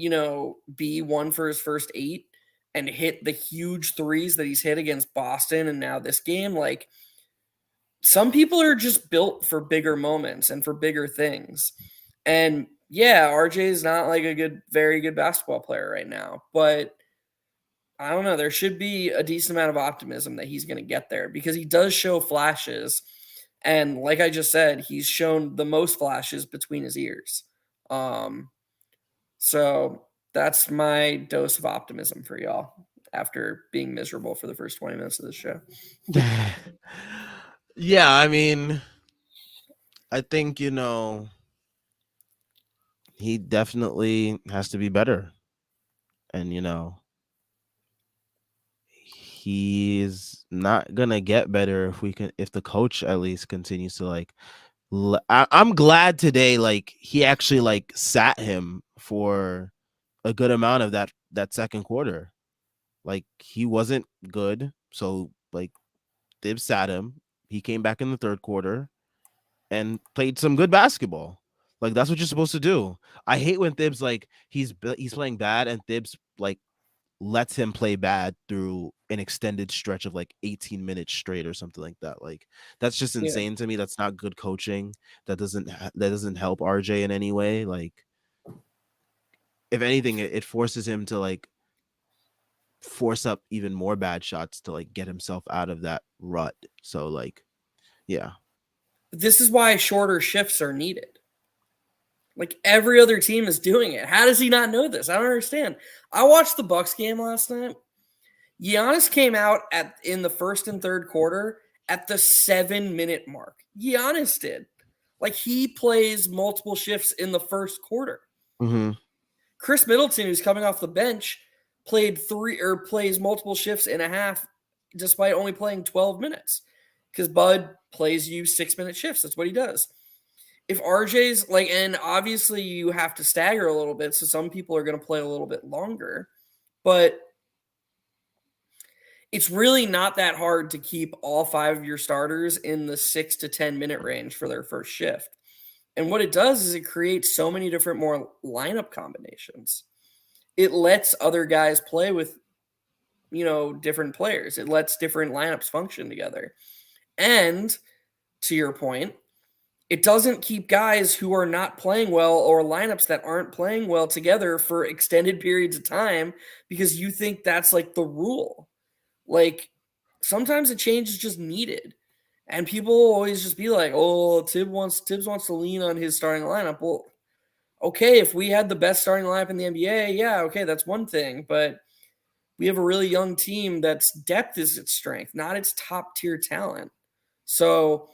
Speaker 2: be one for his first 8 and hit the huge threes that he's hit against Boston and now this game, like some people are just built for bigger moments and for bigger things. And yeah, RJ is not like very good basketball player right now, but I don't know. There should be a decent amount of optimism that he's going to get there because he does show flashes. And like I just said, he's shown the most flashes between his ears. Um, so that's my dose of optimism for y'all after being miserable for the first 20 minutes of the show.
Speaker 1: Yeah, I mean, I think, he definitely has to be better. And, he's not gonna get better if the coach at least continues to like I'm glad today like he actually like sat him for a good amount of that second quarter. Like he wasn't good, so like Thibs sat him. He came back in the third quarter and played some good basketball. Like that's what you're supposed to do. I hate when Thibs like he's playing bad and Thibs like lets him play bad through an extended stretch of like 18 minutes straight or something like that. Like that's just
Speaker 2: Yeah.
Speaker 1: insane to me. That's not good coaching. That doesn't help RJ in any way. Like if anything, it forces him to like force up even more bad shots to like get himself out of that rut. So like, yeah.
Speaker 2: This is why shorter shifts are needed. Like every other team is doing it. How does he not know this? I don't understand. I watched the Bucks game last night. Giannis came out in the first and third quarter at the 7-minute mark. Giannis did. Like he plays multiple shifts in the first quarter.
Speaker 1: Mm-hmm.
Speaker 2: Chris Middleton, who's coming off the bench, plays multiple shifts in a half, despite only playing 12 minutes. Because Bud plays you 6-minute shifts. That's what he does. If RJ's like, and obviously you have to stagger a little bit, so some people are going to play a little bit longer, but it's really not that hard to keep all 5 of your starters in the 6 to 10-minute range for their first shift. And what it does is it creates so many different more lineup combinations. It lets other guys play with, different players. It lets different lineups function together. And to your point, it doesn't keep guys who are not playing well or lineups that aren't playing well together for extended periods of time because you think that's like the rule. Like sometimes a change is just needed. And people will always just be like, "Oh, Tibbs wants to lean on his starting lineup." Well, okay, if we had the best starting lineup in the NBA, yeah, okay, that's one thing. But we have a really young team that's depth is its strength, not its top tier talent. So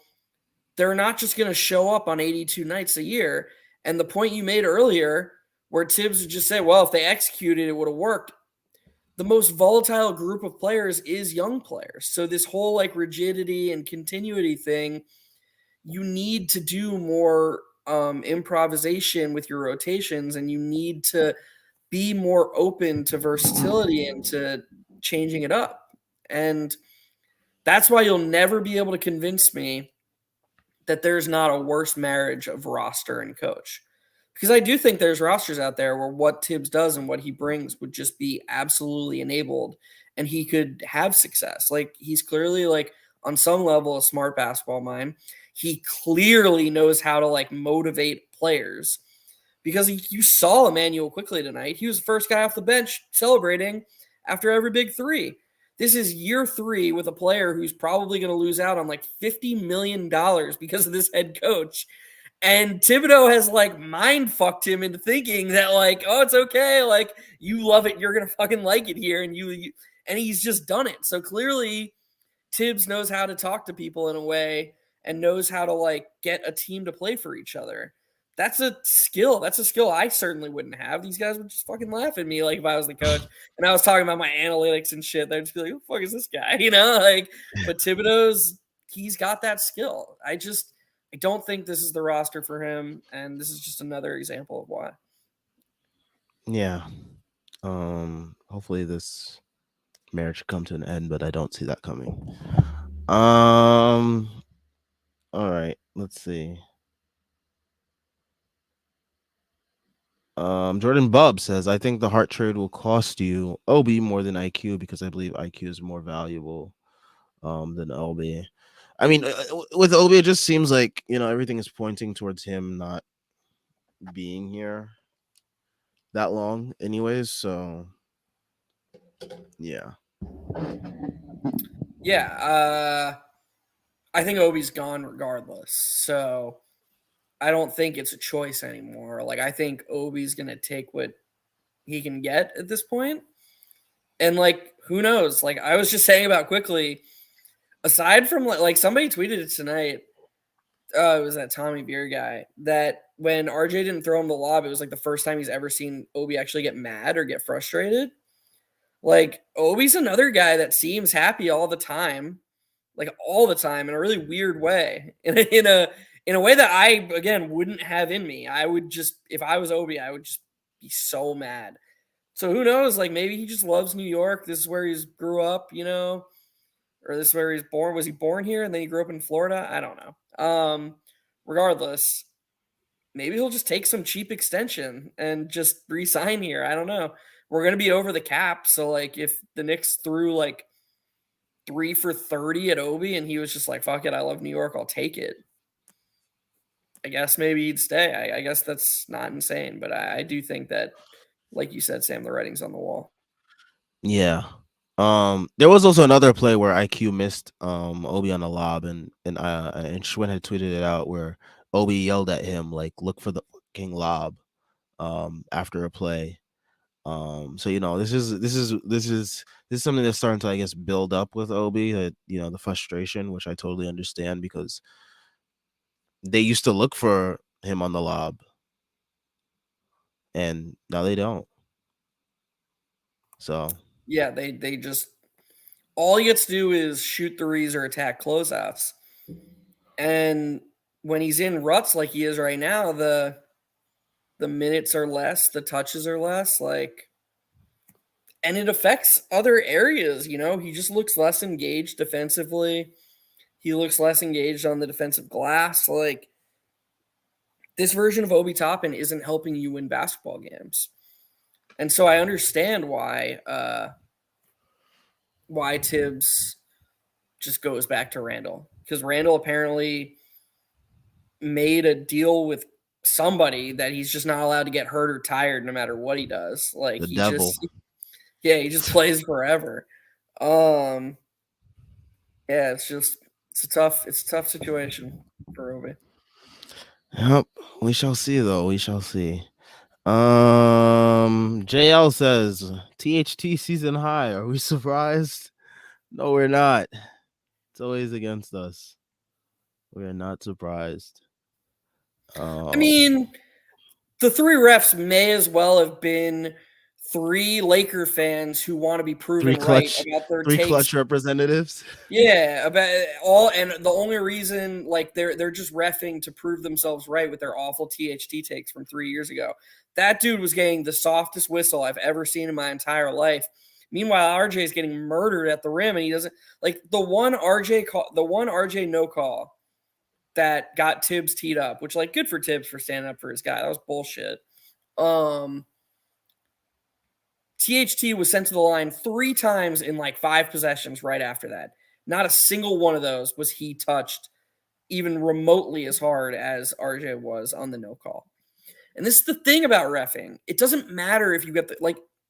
Speaker 2: they're not just going to show up on 82 nights a year. And the point you made earlier, where Tibbs would just say, well, if they executed, it would have worked. The most volatile group of players is young players. So this whole like rigidity and continuity thing, you need to do more improvisation with your rotations, and you need to be more open to versatility and to changing it up. And that's why you'll never be able to convince me that there's not a worse marriage of roster and coach. Because I do think there's rosters out there where what Tibbs does and what he brings would just be absolutely enabled and he could have success. Like he's clearly like on some level a smart basketball mind. He clearly knows how to like motivate players because you saw Emmanuel quickly tonight. He was the first guy off the bench celebrating after every big three. This is year 3 with a player who's probably going to lose out on like $50 million because of this head coach. And Thibodeau has like mind fucked him into thinking that like, oh, it's okay. Like you love it. You're going to fucking like it here. And and he's just done it. So clearly Tibbs knows how to talk to people in a way and knows how to like get a team to play for each other. That's a skill. That's a skill I certainly wouldn't have. These guys would just fucking laugh at me like if I was the coach and I was talking about my analytics and shit. They'd just be like, "Who the fuck is this guy?" Like. But he's got that skill. I don't think this is the roster for him, and this is just another example of why.
Speaker 1: Yeah. Hopefully this marriage come to an end, but I don't see that coming. All right. let's see. Jordan Bubb says, I think the Hart trade will cost you Obi more than IQ because I believe IQ is more valuable than Obi. I mean, with Obi, it just seems like everything is pointing towards him not being here that long, anyways. So yeah,
Speaker 2: Yeah, I think Obi's gone regardless. So I don't think it's a choice anymore. Like I think Obi's gonna take what he can get at this point. And like, who knows? Like I was just saying about quickly, aside from like somebody tweeted it tonight. It was that Tommy Beer guy that when RJ didn't throw him the lob, it was like the first time he's ever seen Obi actually get mad or get frustrated. Like Obi's another guy that seems happy all the time, like all the time in a really weird way, in a way that I again wouldn't have in me. I would just if I was Obi, I would just be so mad. So who knows? Like maybe he just loves New York. This is where he grew up, or this is where he's born. Was he born here and then he grew up in Florida? I don't know. Regardless, maybe he'll just take some cheap extension and just re-sign here. I don't know. We're gonna be over the cap, so like if the Knicks threw like 3 for 30 at Obi and he was just like, "Fuck it, I love New York, I'll take it." I guess maybe he'd stay. I guess that's not insane, but I do think that, like you said, Sam, the writing's on the wall.
Speaker 1: yeah. There was also another play where IQ missed Obi on a lob, and Schwinn had tweeted it out where Obi yelled at him like, "Look for the fucking lob," after a play. So this is something that's starting to, I guess, build up with Obi. The frustration, which I totally understand because they used to look for him on the lob, and now they don't. So
Speaker 2: Yeah, they just all he gets to do is shoot threes or attack closeouts. And when he's in ruts like he is right now, the minutes are less, the touches are less, like and it affects other areas, He just looks less engaged defensively. He looks less engaged on the defensive glass. Like this version of Obi Toppin isn't helping you win basketball games. And so I understand why Tibbs just goes back to Randall. Because Randall apparently made a deal with somebody that he's just not allowed to get hurt or tired no matter what he does. Like
Speaker 1: the devil.
Speaker 2: he just plays forever. Um yeah, it's a tough situation for Obi.
Speaker 1: Yep, we shall see though. We shall see. JL says THT season high. Are we surprised? No, we're not. It's always against us. We are not surprised.
Speaker 2: I
Speaker 1: Um,
Speaker 2: mean, the three refs may as well have been three Laker fans who want to be
Speaker 1: three
Speaker 2: proven right
Speaker 1: clutch,
Speaker 2: about their
Speaker 1: three
Speaker 2: takes.
Speaker 1: clutch representatives.
Speaker 2: Yeah, about all, and the only reason, like they're just refing to prove themselves right with their awful THT takes from 3 years ago. That dude was getting the softest whistle I've ever seen in my entire life. Meanwhile, RJ is getting murdered at the rim, and he doesn't like the one RJ no call that got Tibbs teed up, which like good for Tibbs for standing up for his guy. That was bullshit. Um, THT was sent to the line 3 times in like 5 possessions right after that. Not a single one of those was he touched even remotely as hard as RJ was on the no call. And this is the thing about refing. It doesn't matter if you get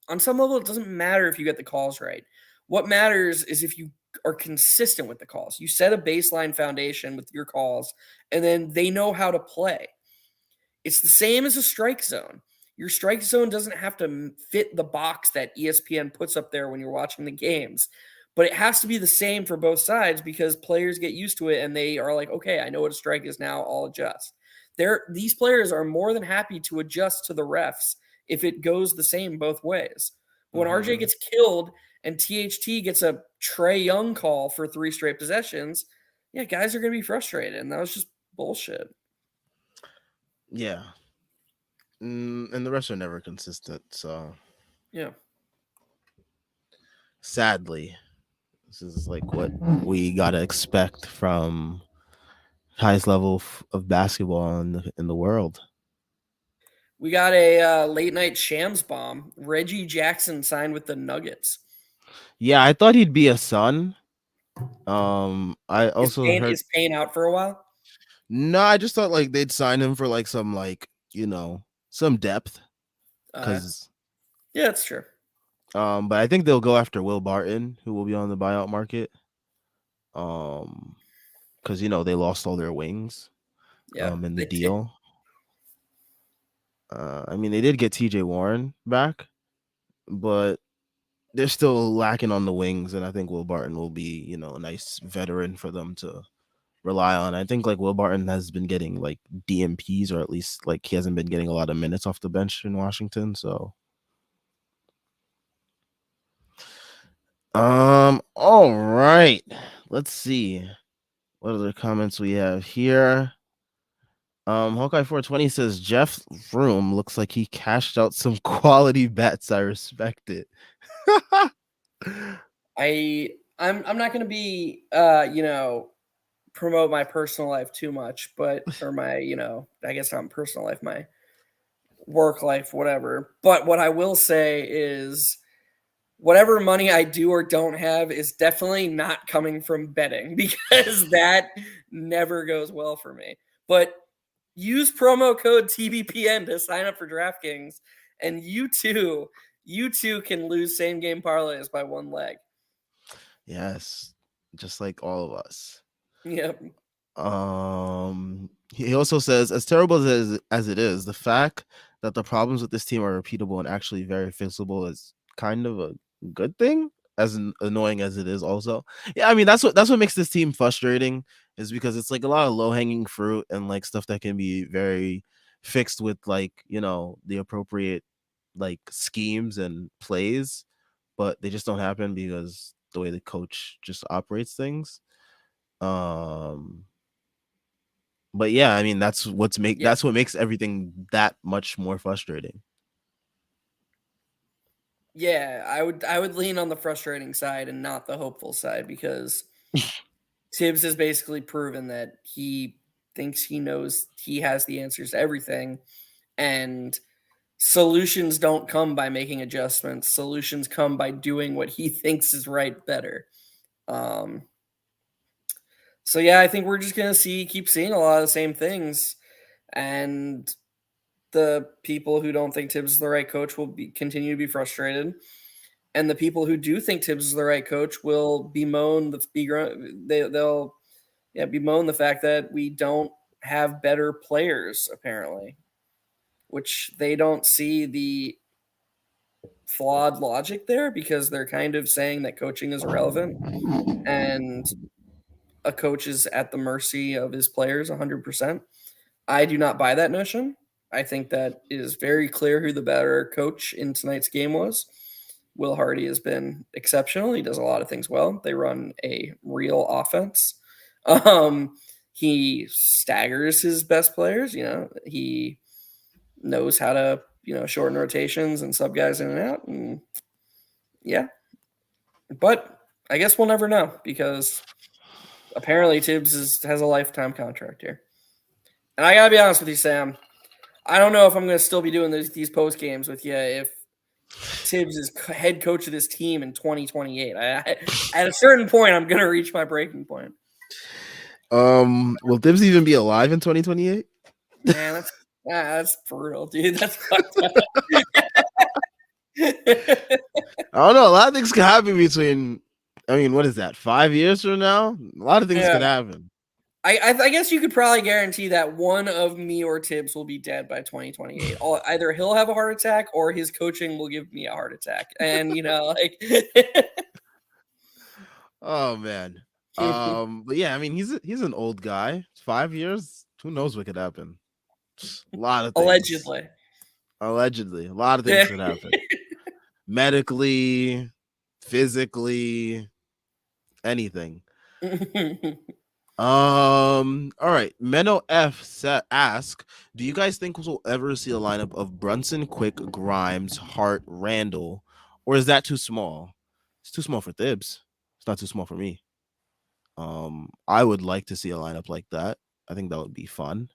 Speaker 2: on some level, it doesn't matter if you get the calls right. What matters is if you are consistent with the calls. You set a baseline foundation with your calls, and then they know how to play. It's the same as a strike zone. Your strike zone doesn't have to fit the box that ESPN puts up there when you're watching the games, but it has to be the same for both sides because players get used to it and they are like, okay, I know what a strike is now, I'll adjust. These players are more than happy to adjust to the refs if it goes the same both ways. When RJ
Speaker 1: Mhm.
Speaker 2: gets killed and THT gets a Trey Young call for 3 straight possessions, yeah, guys are going to be frustrated. And that was just bullshit.
Speaker 1: Yeah, and the rest are never consistent. So
Speaker 2: Yeah.
Speaker 1: sadly, this is like what we gotta expect from highest level of basketball in the world.
Speaker 2: We got a late night shams bomb. Reggie Jackson signed with the Nuggets.
Speaker 1: Yeah, I thought he'd be a Sun. I also heard
Speaker 2: Is Payne out for a while?
Speaker 1: no, I just thought like they'd sign him for like some like some depth
Speaker 2: Uh,
Speaker 1: because
Speaker 2: yeah, that's true.
Speaker 1: but I think they'll go after Will Barton, who will be on the buyout market. Because they lost all their wings
Speaker 2: Yeah,
Speaker 1: in the
Speaker 2: they did.
Speaker 1: deal. I mean, they did get T.J. Warren back, but they're still lacking on the wings, and I think Will Barton will be a nice veteran for them to rely on. I think like Will Barton has been getting like DMPs, or at least like he hasn't been getting a lot of minutes off the bench in Washington. So, all right, let's see what other comments we have here. Hawkeye 420 says Jeff Room looks like he cashed out some quality bets. I respect it.
Speaker 2: I'm not gonna be promote my personal life too much, but or my, I guess not personal life, my work life, whatever. But what I will say is whatever money I do or don't have is definitely not coming from betting because that never goes well for me. But use promo code TBPN to sign up for DraftKings, and you too can lose same game parlays by one leg.
Speaker 1: Yes, just like all of us.
Speaker 2: Yep.
Speaker 1: He also says, as terrible as it is, the fact that the problems with this team are repeatable and actually very fixable is kind of a good thing, as annoying as it is. Also, yeah, I mean that's what makes this team frustrating, is because it's like a lot of low hanging fruit and like stuff that can be very fixed with like the appropriate like schemes and plays, but they just don't happen because the way the coach just operates things. Um but yeah, I mean
Speaker 2: Yeah.
Speaker 1: that's what makes everything that much more frustrating.
Speaker 2: Yeah, I would lean on the frustrating side and not the hopeful side because Tibbs has basically proven that he thinks he knows he has the answers to everything, and solutions don't come by making adjustments. Solutions come by doing what he thinks is right better. Um, so yeah, I think we're just gonna keep seeing a lot of the same things, and the people who don't think Tibbs is the right coach will continue to be frustrated, and the people who do think Tibbs is the right coach will they'll bemoan the fact that we don't have better players apparently, which they don't see the flawed logic there because they're kind of saying that coaching is irrelevant and a coach is at the mercy of his players 100%. I do not buy that notion. I think that it is very clear who the better coach in tonight's game was. Will Hardy has been exceptional. He does a lot of things well. They run a real offense. Um, he staggers his best players. He knows how to shorten rotations and sub guys in and out. And yeah, but I guess we'll never know because apparently Tibbs has a lifetime contract here. And I gotta be honest with you, Sam. I don't know if I'm gonna still be doing these post games with you if Tibbs is head coach of this team in 2028. At a certain point, I'm gonna reach my breaking point.
Speaker 1: Will Dibs even be alive in 2028?
Speaker 2: Man, that's brutal, dude. That's fucked up.
Speaker 1: I don't know. A lot of things could happen between. I mean, what is that? 5 years from now, a lot of things
Speaker 2: Yeah.
Speaker 1: could happen.
Speaker 2: I guess you could probably guarantee that one of me or Tibbs will be dead by 2028. Either he'll have a heart attack or his coaching will give me a heart attack. And like
Speaker 1: Oh man. But yeah, I mean, he's an old guy. 5 years. Who knows what could happen? A lot of things.
Speaker 2: allegedly.
Speaker 1: Allegedly, a lot of things could happen. Medically, physically, anything. All right. Menno ask, do you guys think we'll ever see a lineup of Brunson, Quick, Grimes, Hart, Randall, or is that too small? It's too small for Thibs. It's not too small for me. I would like to see a lineup like that. I think that would be fun.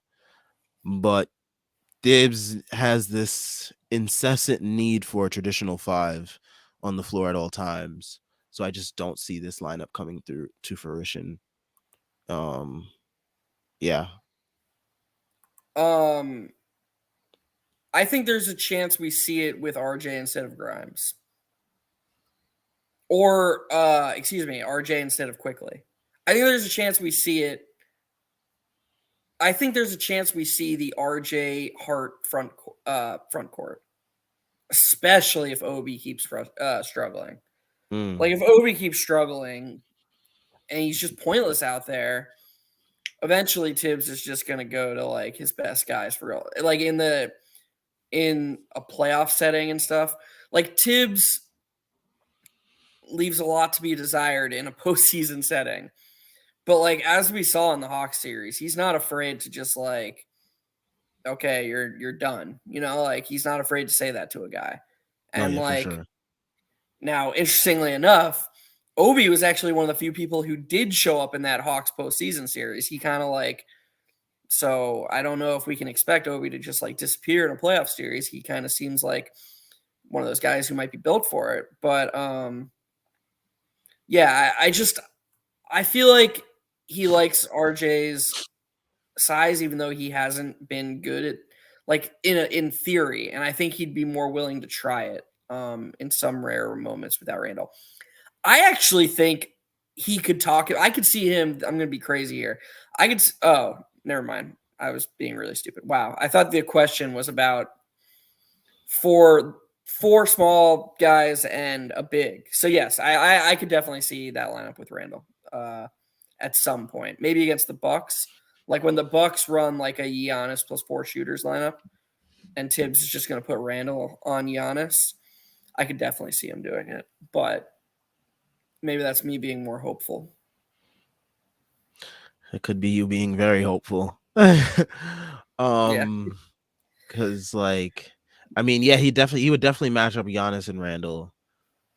Speaker 1: But Dibbs has this incessant need for a traditional five on the floor at all times. So I just don't see this lineup coming through to fruition. Um, yeah,
Speaker 2: Um, I think there's a chance we see it with RJ instead of Grimes. Or excuse me, RJ instead of Quickly. I think there's a chance we see it. I think there's a chance we see the RJ Hart front court, especially if Obi keeps struggling.
Speaker 1: mm,
Speaker 2: Like if Obi keeps struggling and he's just pointless out there, eventually Tibbs is just going to go to like his best guys for real. Like in a playoff setting and stuff. Like Tibbs leaves a lot to be desired in a postseason setting. But like as we saw in the Hawks series, he's not afraid to just like, okay, you're done. You know, like he's not afraid to say that to a guy.
Speaker 1: oh
Speaker 2: And
Speaker 1: yeah, for
Speaker 2: like
Speaker 1: sure.
Speaker 2: now, interestingly enough, Obi was actually one of the few people who did show up in that Hawks postseason series. He kind of like, so I don't know if we can expect Obi to just like disappear in a playoff series. He kind of seems like one of those guys who might be built for it. But yeah, I feel like he likes RJ's size, even though he hasn't been good at like in theory, and I think he'd be more willing to try it in some rare moments without Randall. I actually think he could talk. I could see him. I'm going to be crazy here. I could. Oh, never mind. I was being really stupid. Wow. I thought the question was about four small guys and a big. So yes, I could definitely see that lineup with Randall at some point. Maybe against the Bucks, like when the Bucks run like a Giannis plus 4 shooters lineup, and Tibbs is just going to put Randall on Giannis. I could definitely see him doing it, but maybe that's me being more hopeful.
Speaker 1: It could be you being very hopeful.
Speaker 2: Yeah.
Speaker 1: um, because like, I mean, yeah, he would definitely match up Giannis and Randall,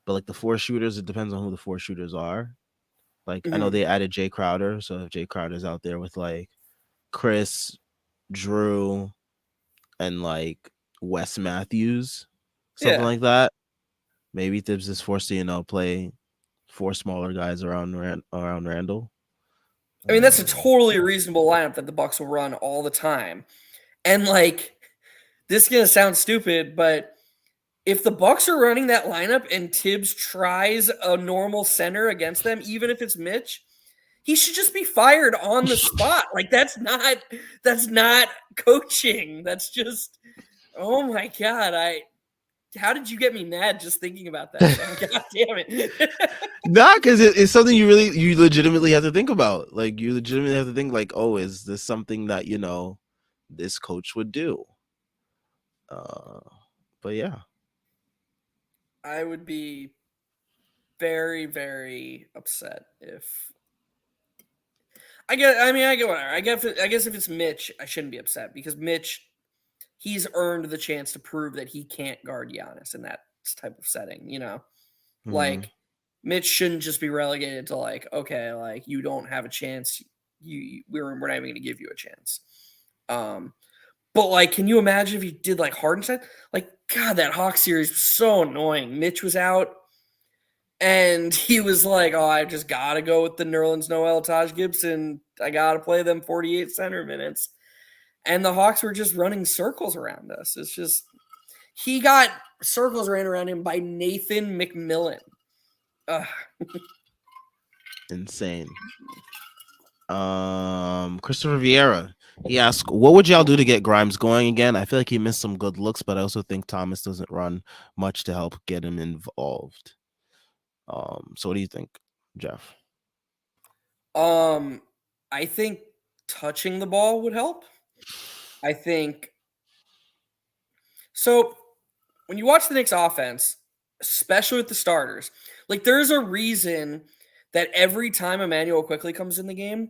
Speaker 1: but like the four shooters, it depends on who the four shooters are. Like I know
Speaker 2: Mm-hmm.
Speaker 1: they added Jay Crowder, so if Jay Crowder's out there with like Chris, Drew, and like Wes Matthews, something
Speaker 2: Yeah.
Speaker 1: like that, maybe Thibs is forced to play four smaller guys around Randall.
Speaker 2: I mean, that's a
Speaker 1: Um,
Speaker 2: totally reasonable lineup that the Bucks will run all the time. And like, this is gonna sound stupid, but if the Bucks are running that lineup and Tibbs tries a normal center against them, even if it's Mitch, he should just be fired on the spot. Like that's not coaching. That's just oh my god. How did you get me mad just thinking about that, Sam? God damn it.
Speaker 1: Nah, because it's something you legitimately have to think about. Like you legitimately have to think like, oh, is this something that this coach would do? Uh, but yeah,
Speaker 2: I would be very, very upset if I get whatever. I guess if it's Mitch, I shouldn't be upset because Mitch, he's earned the chance to prove that he can't guard Giannis in that type of setting, you know?
Speaker 1: hmm
Speaker 2: Like Mitch shouldn't just be relegated to like, okay, like you don't have a chance. We're not even gonna give you a chance. Um, but like, can you imagine if he did like Hardenstein? Like, God, that Hawk series was so annoying. Mitch was out and he was like, "Oh, I just gotta go with the Nerlens Noel, Taj Gibson. I gotta play them 48 center minutes." And the Hawks were just running circles around us. It's just he got circles ran around him by Nathan McMillan. Ugh.
Speaker 1: insane. Christopher Vieira. He asked, "What would y'all do to get Grimes going again? I feel like he missed some good looks, but I also think Thomas doesn't run much to help get him involved." So what do you think, Jeff?
Speaker 2: Um, I think touching the ball would help. I think so. When you watch the Knicks offense, especially with the starters, like there's a reason that every time Emmanuel quickly comes in the game,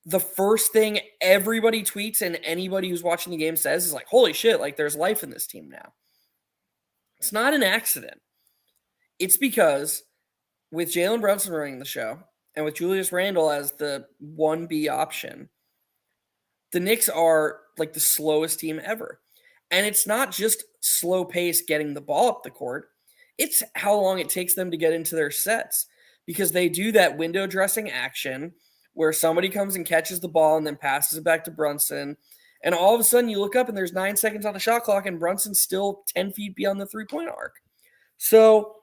Speaker 2: the first thing everybody tweets and anybody who's watching the game says is like, "Holy shit! Like there's life in this team now." It's not an accident. It's because with Jalen Brunson running the show and with Julius Randle as the 1B option, the Knicks are like the slowest team ever. And it's not just slow pace getting the ball up the court, it's how long it takes them to get into their sets because they do that window dressing action where somebody comes and catches the ball and then passes it back to Brunson. And all of a sudden you look up and there's 9 seconds on the shot clock and Brunson's still 10 feet beyond the 3-point arc. So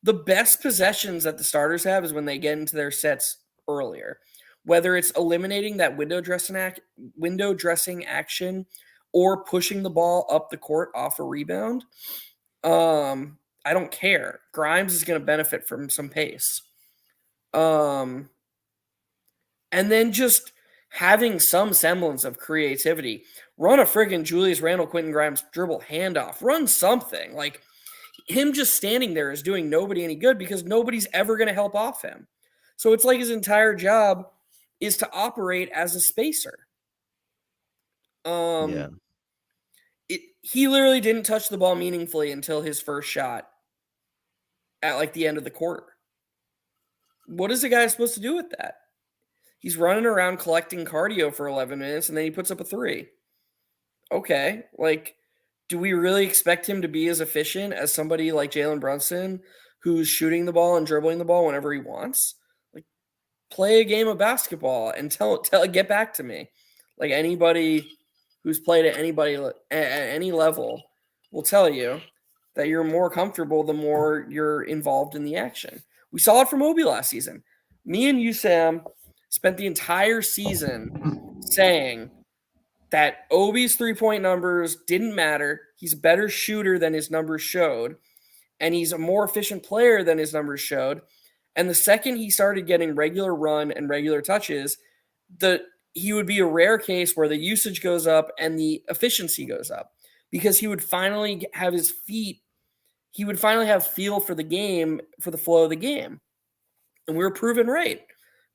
Speaker 2: the best possessions that the starters have is when they get into their sets earlier, whether it's eliminating that window dressing action or pushing the ball up the court off a rebound. I don't care. Grimes is going to benefit from some pace. And then just having some semblance of creativity. Run a friggin' Julius Randle, Quentin Grimes dribble handoff. Run something. Like him just standing there is doing nobody any good because nobody's ever going to help off him. So it's like his entire job is to operate as a spacer.
Speaker 1: Yeah.
Speaker 2: He literally didn't touch the ball meaningfully until his first shot at like the end of the quarter. What is the guy supposed to do with that? He's running around collecting cardio for 11 minutes and then he puts up a three. Okay, like, do we really expect him to be as efficient as somebody like Jalen Brunson who's shooting the ball and dribbling the ball whenever he wants? Like, play a game of basketball and get back to me. Like anybody who's played at any level will tell you that you're more comfortable the more you're involved in the action. We saw it from Obi last season. Me and you, Sam, spent the entire season saying that Obi's 3-point numbers didn't matter. He's a better shooter than his numbers showed, and he's a more efficient player than his numbers showed. And the second he started getting regular run and regular touches, he would be a rare case where the usage goes up and the efficiency goes up because he would finally have his feet. He would finally have feel for the game, for the flow of the game. And we were proven right.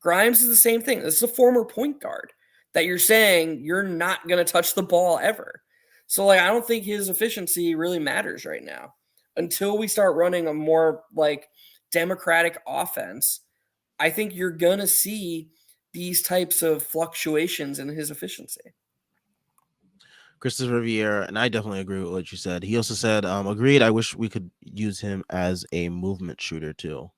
Speaker 2: Grimes is the same thing. This is a former point guard that you're saying you're not going to touch the ball ever. So, like, I don't think his efficiency really matters right now until we start running a more, like, democratic offense. I think you're going to see these types of fluctuations in his efficiency.
Speaker 1: Christopher Riviera, and I definitely agree with what you said. He also said, agreed, I wish we could use him as a movement shooter too,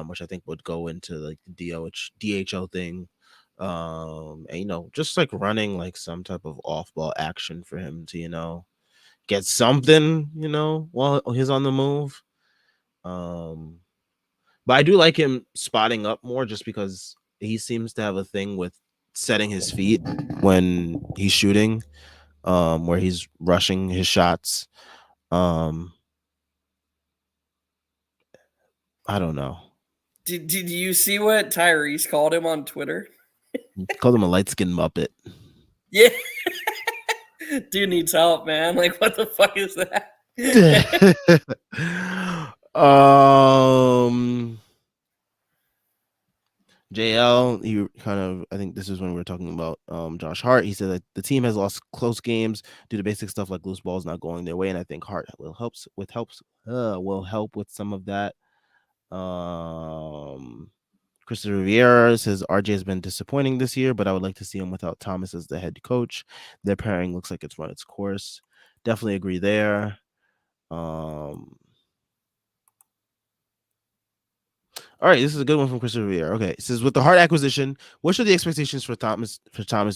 Speaker 1: which I think would go into like the DHL thing. And, just like running like some type of off ball action for him to, get something, while he's on the move. But I do like him spotting up more just because he seems to have a thing with setting his feet when he's shooting, where he's rushing his shots. I don't know.
Speaker 2: Did you see what Tyrese called him on Twitter?
Speaker 1: He called him a light skinned Muppet.
Speaker 2: Yeah. Dude needs help, man. Like, what the fuck is that?
Speaker 1: JL, he kind of, I think this is when we were talking about Josh Hart. He said that the team has lost close games due to basic stuff like loose balls not going their way, and I think Hart will help with some of that. Christopher Riviera says RJ has been disappointing this year, but I would like to see him without Thomas as the head coach. Their pairing looks like it's run its course. Definitely agree there. All right, this is a good one from Christopher Riviera. Okay, it says with the Hart acquisition, what should the expectations for Thomas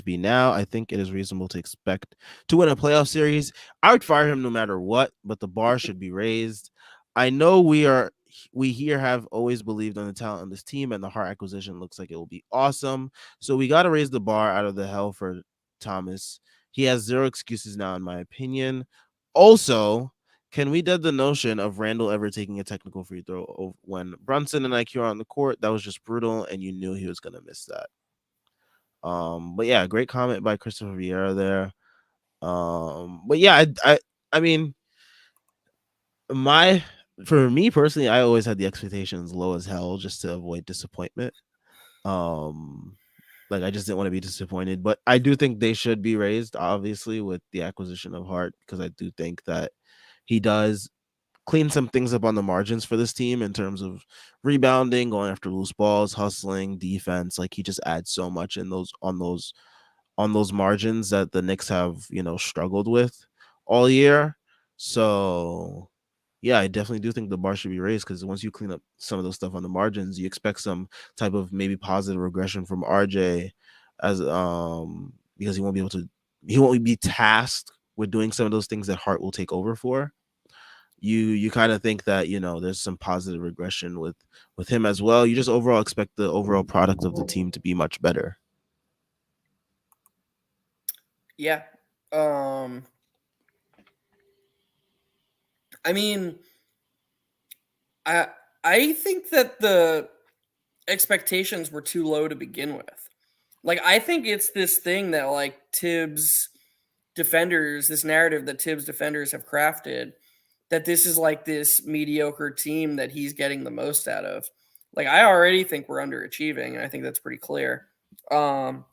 Speaker 1: be now? I think it is reasonable to expect to win a playoff series. I would fire him no matter what, but the bar should be raised. I know we here have always believed on the talent on this team, and the Hart acquisition looks like it will be awesome. So we got to raise the bar out of the hell for Thomas. He has zero excuses now, in my opinion. Also, can we dead the notion of Randall ever taking a technical free throw when Brunson and IQ are on the court? That was just brutal, and you knew he was gonna miss that. But yeah, great comment by Christopher Vieira there. But yeah, I mean, for me personally, I always had the expectations low as hell just to avoid disappointment. Like I just didn't want to be disappointed, but I do think they should be raised, obviously, with the acquisition of Hart, because I do think that he does clean some things up on the margins for this team in terms of rebounding, going after loose balls, hustling, defense. Like he just adds so much in those on those margins that the Knicks have, struggled with all year. So yeah, I definitely do think the bar should be raised because once you clean up some of those stuff on the margins, you expect some type of maybe positive regression from RJ as because he won't be tasked with doing some of those things that Hart will take over for. You kind of think that, there's some positive regression with him as well. You just overall expect the overall product of the team to be much better.
Speaker 2: Yeah. Um, I mean, I I think that the expectations were too low to begin with. Like I think it's this thing that like Tibbs defenders, this narrative that Tibbs defenders have crafted that this is like this mediocre team that he's getting the most out of. Like I already think we're underachieving, and I think that's pretty clear. Um,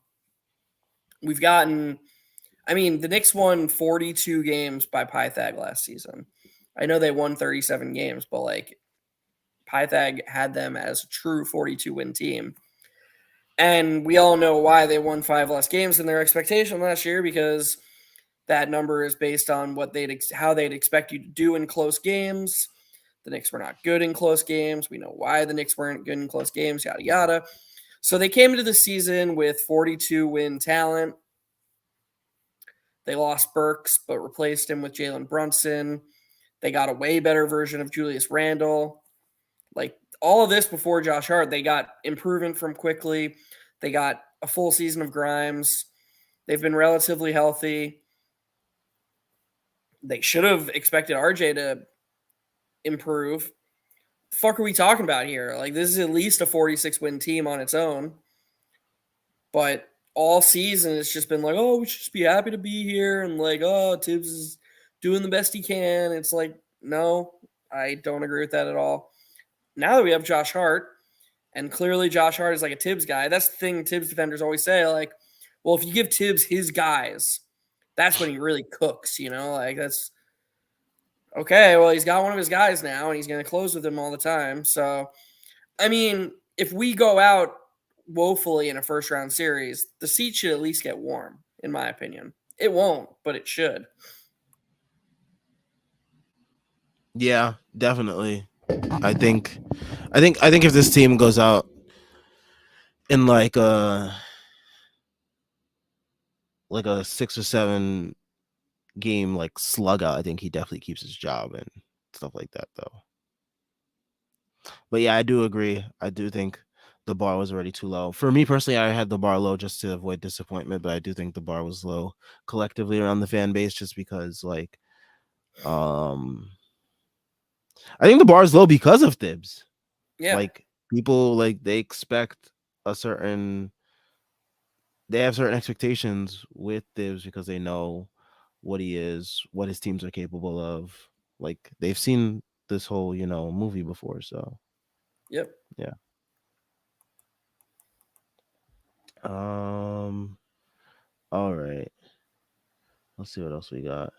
Speaker 2: we've gotten, I mean, the Knicks won 42 games by Pythag last season. I know they won 37 games, but like Pythag had them as a true 42 win team. And we all know why they won 5 less games than their expectation last year because that number is based on what how they'd expect you to do in close games. The Knicks were not good in close games. We know why the Knicks weren't good in close games, yada yada. So they came into the season with 42 win talent. They lost Burks, but replaced him with Jalen Brunson. They got a way better version of Julius Randle. Like all of this before Josh Hart, they got improvement from Quickly. They got a full season of Grimes. They've been relatively healthy. They should have expected RJ to improve. The fuck are we talking about here? Like this is at least a 46 win team on its own. But all season it's just been like, oh, we should just be happy to be here and like, oh, Tibbs is doing the best he can. It's like, no, I don't agree with that at all. Now that we have Josh Hart, and clearly Josh Hart is like a Tibbs guy, that's the thing Tibbs defenders always say, like, well, if you give Tibbs his guys, that's when he really cooks, like that's okay, well, he's got one of his guys now and he's going to close with him all the time. So, I mean, if we go out woefully in a first round series, the seat should at least get warm, in my opinion. It won't, but it should.
Speaker 1: Yeah, definitely. I think I think if this team goes out in like a 6 or 7 game like slug out, I think he definitely keeps his job and stuff like that though. But yeah, I do agree. I do think the bar was already too low. For me personally, I had the bar low just to avoid disappointment, but I do think the bar was low collectively around the fan base just because um I think the bar is low because of Thibs.
Speaker 2: Yeah.
Speaker 1: Like people like they have certain expectations with Thibs because they know what he is, what his teams are capable of. Like they've seen this whole, movie before, so
Speaker 2: Yep.
Speaker 1: yeah. Um all right. Let's see what else we got.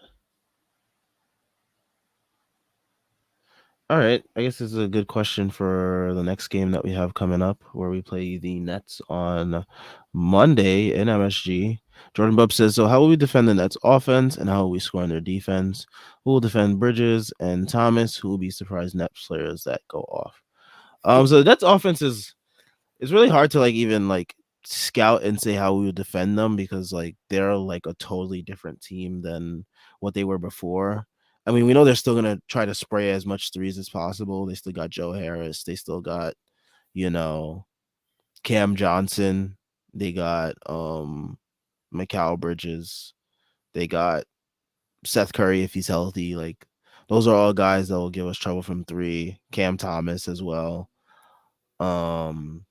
Speaker 1: All right. I guess this is a good question for the next game that we have coming up, where we play the Nets on Monday in MSG. Jordan Bub says, so how will we defend the Nets offense and how will we score on their defense? Who will defend Bridges and Thomas? Who will be surprised Nets players that go off? So the Nets offense is it's really hard to even scout and say how we would defend them because they're like a totally different team than what they were before. I mean, we know they're still gonna try to spray as much threes as possible. They still got Joe Harris. They still got, you know, Cam Johnson. They got Mikal Bridges. They got Seth Curry if he's healthy. Like those are all guys that will give us trouble from three. Cam Thomas as well. Um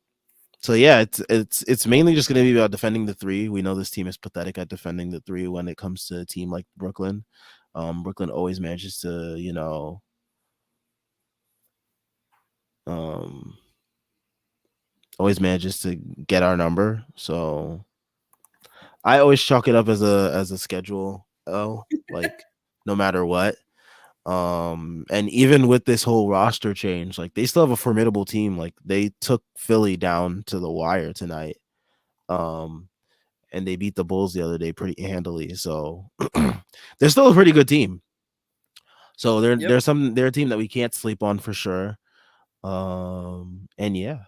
Speaker 1: so yeah, it's mainly just going to be about defending the three. We know this team is pathetic at defending the three when it comes to a team like Brooklyn. Brooklyn always manages to, um, always manages to get our number. So I always chalk it up as a schedule. Oh, like no matter what. And even with this whole roster change, like they still have a formidable team. Like they took Philly down to the wire tonight. Um, and they beat the Bulls the other day pretty handily. So they're still a pretty good team. So
Speaker 2: Yep.
Speaker 1: they're a team that we can't sleep on for sure. And yeah,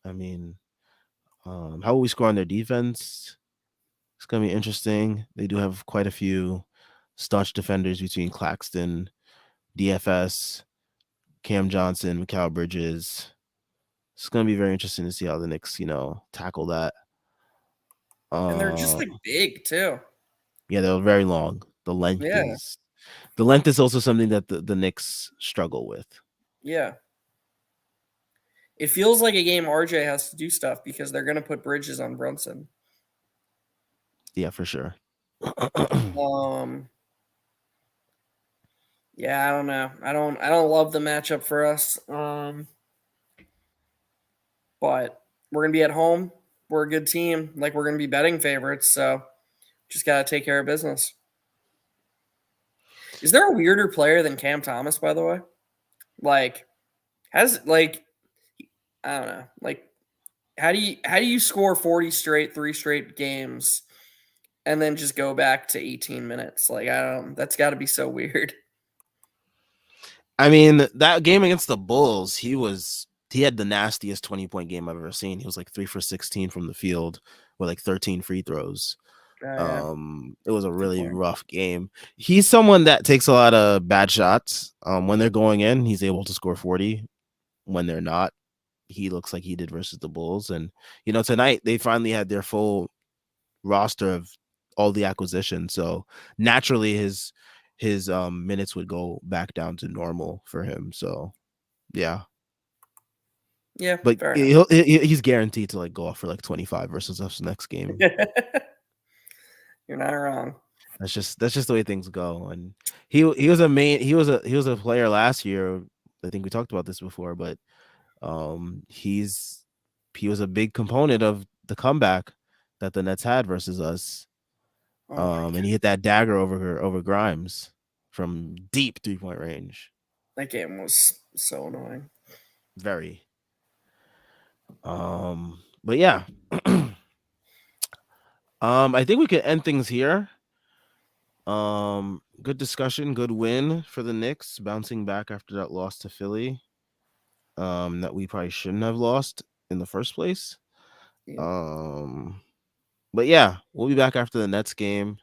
Speaker 1: I mean, how will we score on their defense? It's gonna be interesting. They do have quite a few staunch defenders between Claxton, DFS, Cam Johnson, Mikal Bridges. It's gonna be very interesting to see how the Knicks, tackle that.
Speaker 2: And they're just
Speaker 1: Uh,
Speaker 2: like big too.
Speaker 1: yeah, they're very long.
Speaker 2: Yeah.
Speaker 1: The length is also something that the Knicks struggle with.
Speaker 2: Yeah. It feels like a game RJ has to do stuff because they're going to put Bridges on Brunson.
Speaker 1: Yeah, for sure.
Speaker 2: Um, yeah, I don't know. I don't love the matchup for us. But we're gonna be at home. We're a good team. Like we're gonna be betting favorites, so just gotta take care of business. Is there a weirder player than Cam Thomas, by the way? Like, has like I don't know. Like, how do you score 40 straight, 3 straight games, and then just go back to 18 minutes? Like, I don't. That's got to be so weird.
Speaker 1: I mean, that game against the Bulls, he had the nastiest 20-point game I've ever seen. He was like 3 for 16 from the field with like 13 free throws.
Speaker 2: Oh yeah,
Speaker 1: It was a
Speaker 2: good
Speaker 1: really
Speaker 2: point.
Speaker 1: rough game. He's someone that takes a lot of bad shots. When they're going in, he's able to score 40. When they're not, he looks like he did versus the Bulls. And tonight they finally had their full roster of all the acquisitions. So naturally his minutes would go back down to normal for him. So yeah.
Speaker 2: Yeah,
Speaker 1: But
Speaker 2: fair
Speaker 1: he's guaranteed to like go off for like 25 versus us next game.
Speaker 2: enough. You're not wrong.
Speaker 1: That's just the way things go. And he was a player last year. I think we talked about this before, but he was a big component of the comeback that the Nets had versus us.
Speaker 2: Oh my
Speaker 1: And
Speaker 2: god,
Speaker 1: he hit that dagger over Grimes from deep 3-point range.
Speaker 2: that game was so annoying.
Speaker 1: Very. But yeah. I think we could end things here. Good discussion, good win for the Knicks, bouncing back after that loss to Philly. That we probably shouldn't have lost in the first place.
Speaker 2: Yeah.
Speaker 1: Um, but yeah, we'll be back after the Nets game.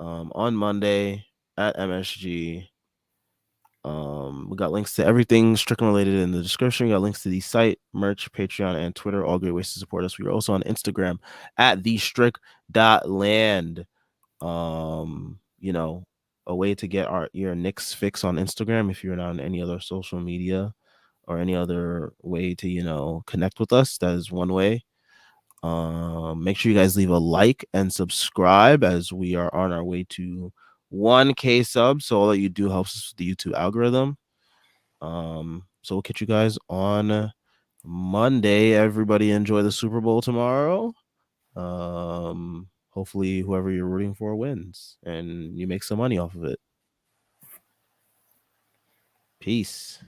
Speaker 1: On Monday at MSG. We got links to everything Stricken related in the description. We got links to the site, merch, Patreon, and Twitter. All great ways to support us. We are also on Instagram at thestrick.land. A way to get your Knicks fix on Instagram if you're not on any other social media or any other way to, connect with us. That is one way. Make sure you guys leave a like and subscribe as we are on our way to 1K subs. So all that you do helps us with the YouTube algorithm. So we'll catch you guys on Monday. Everybody enjoy the Super Bowl tomorrow. Hopefully whoever you're rooting for wins and you make some money off of it. Peace.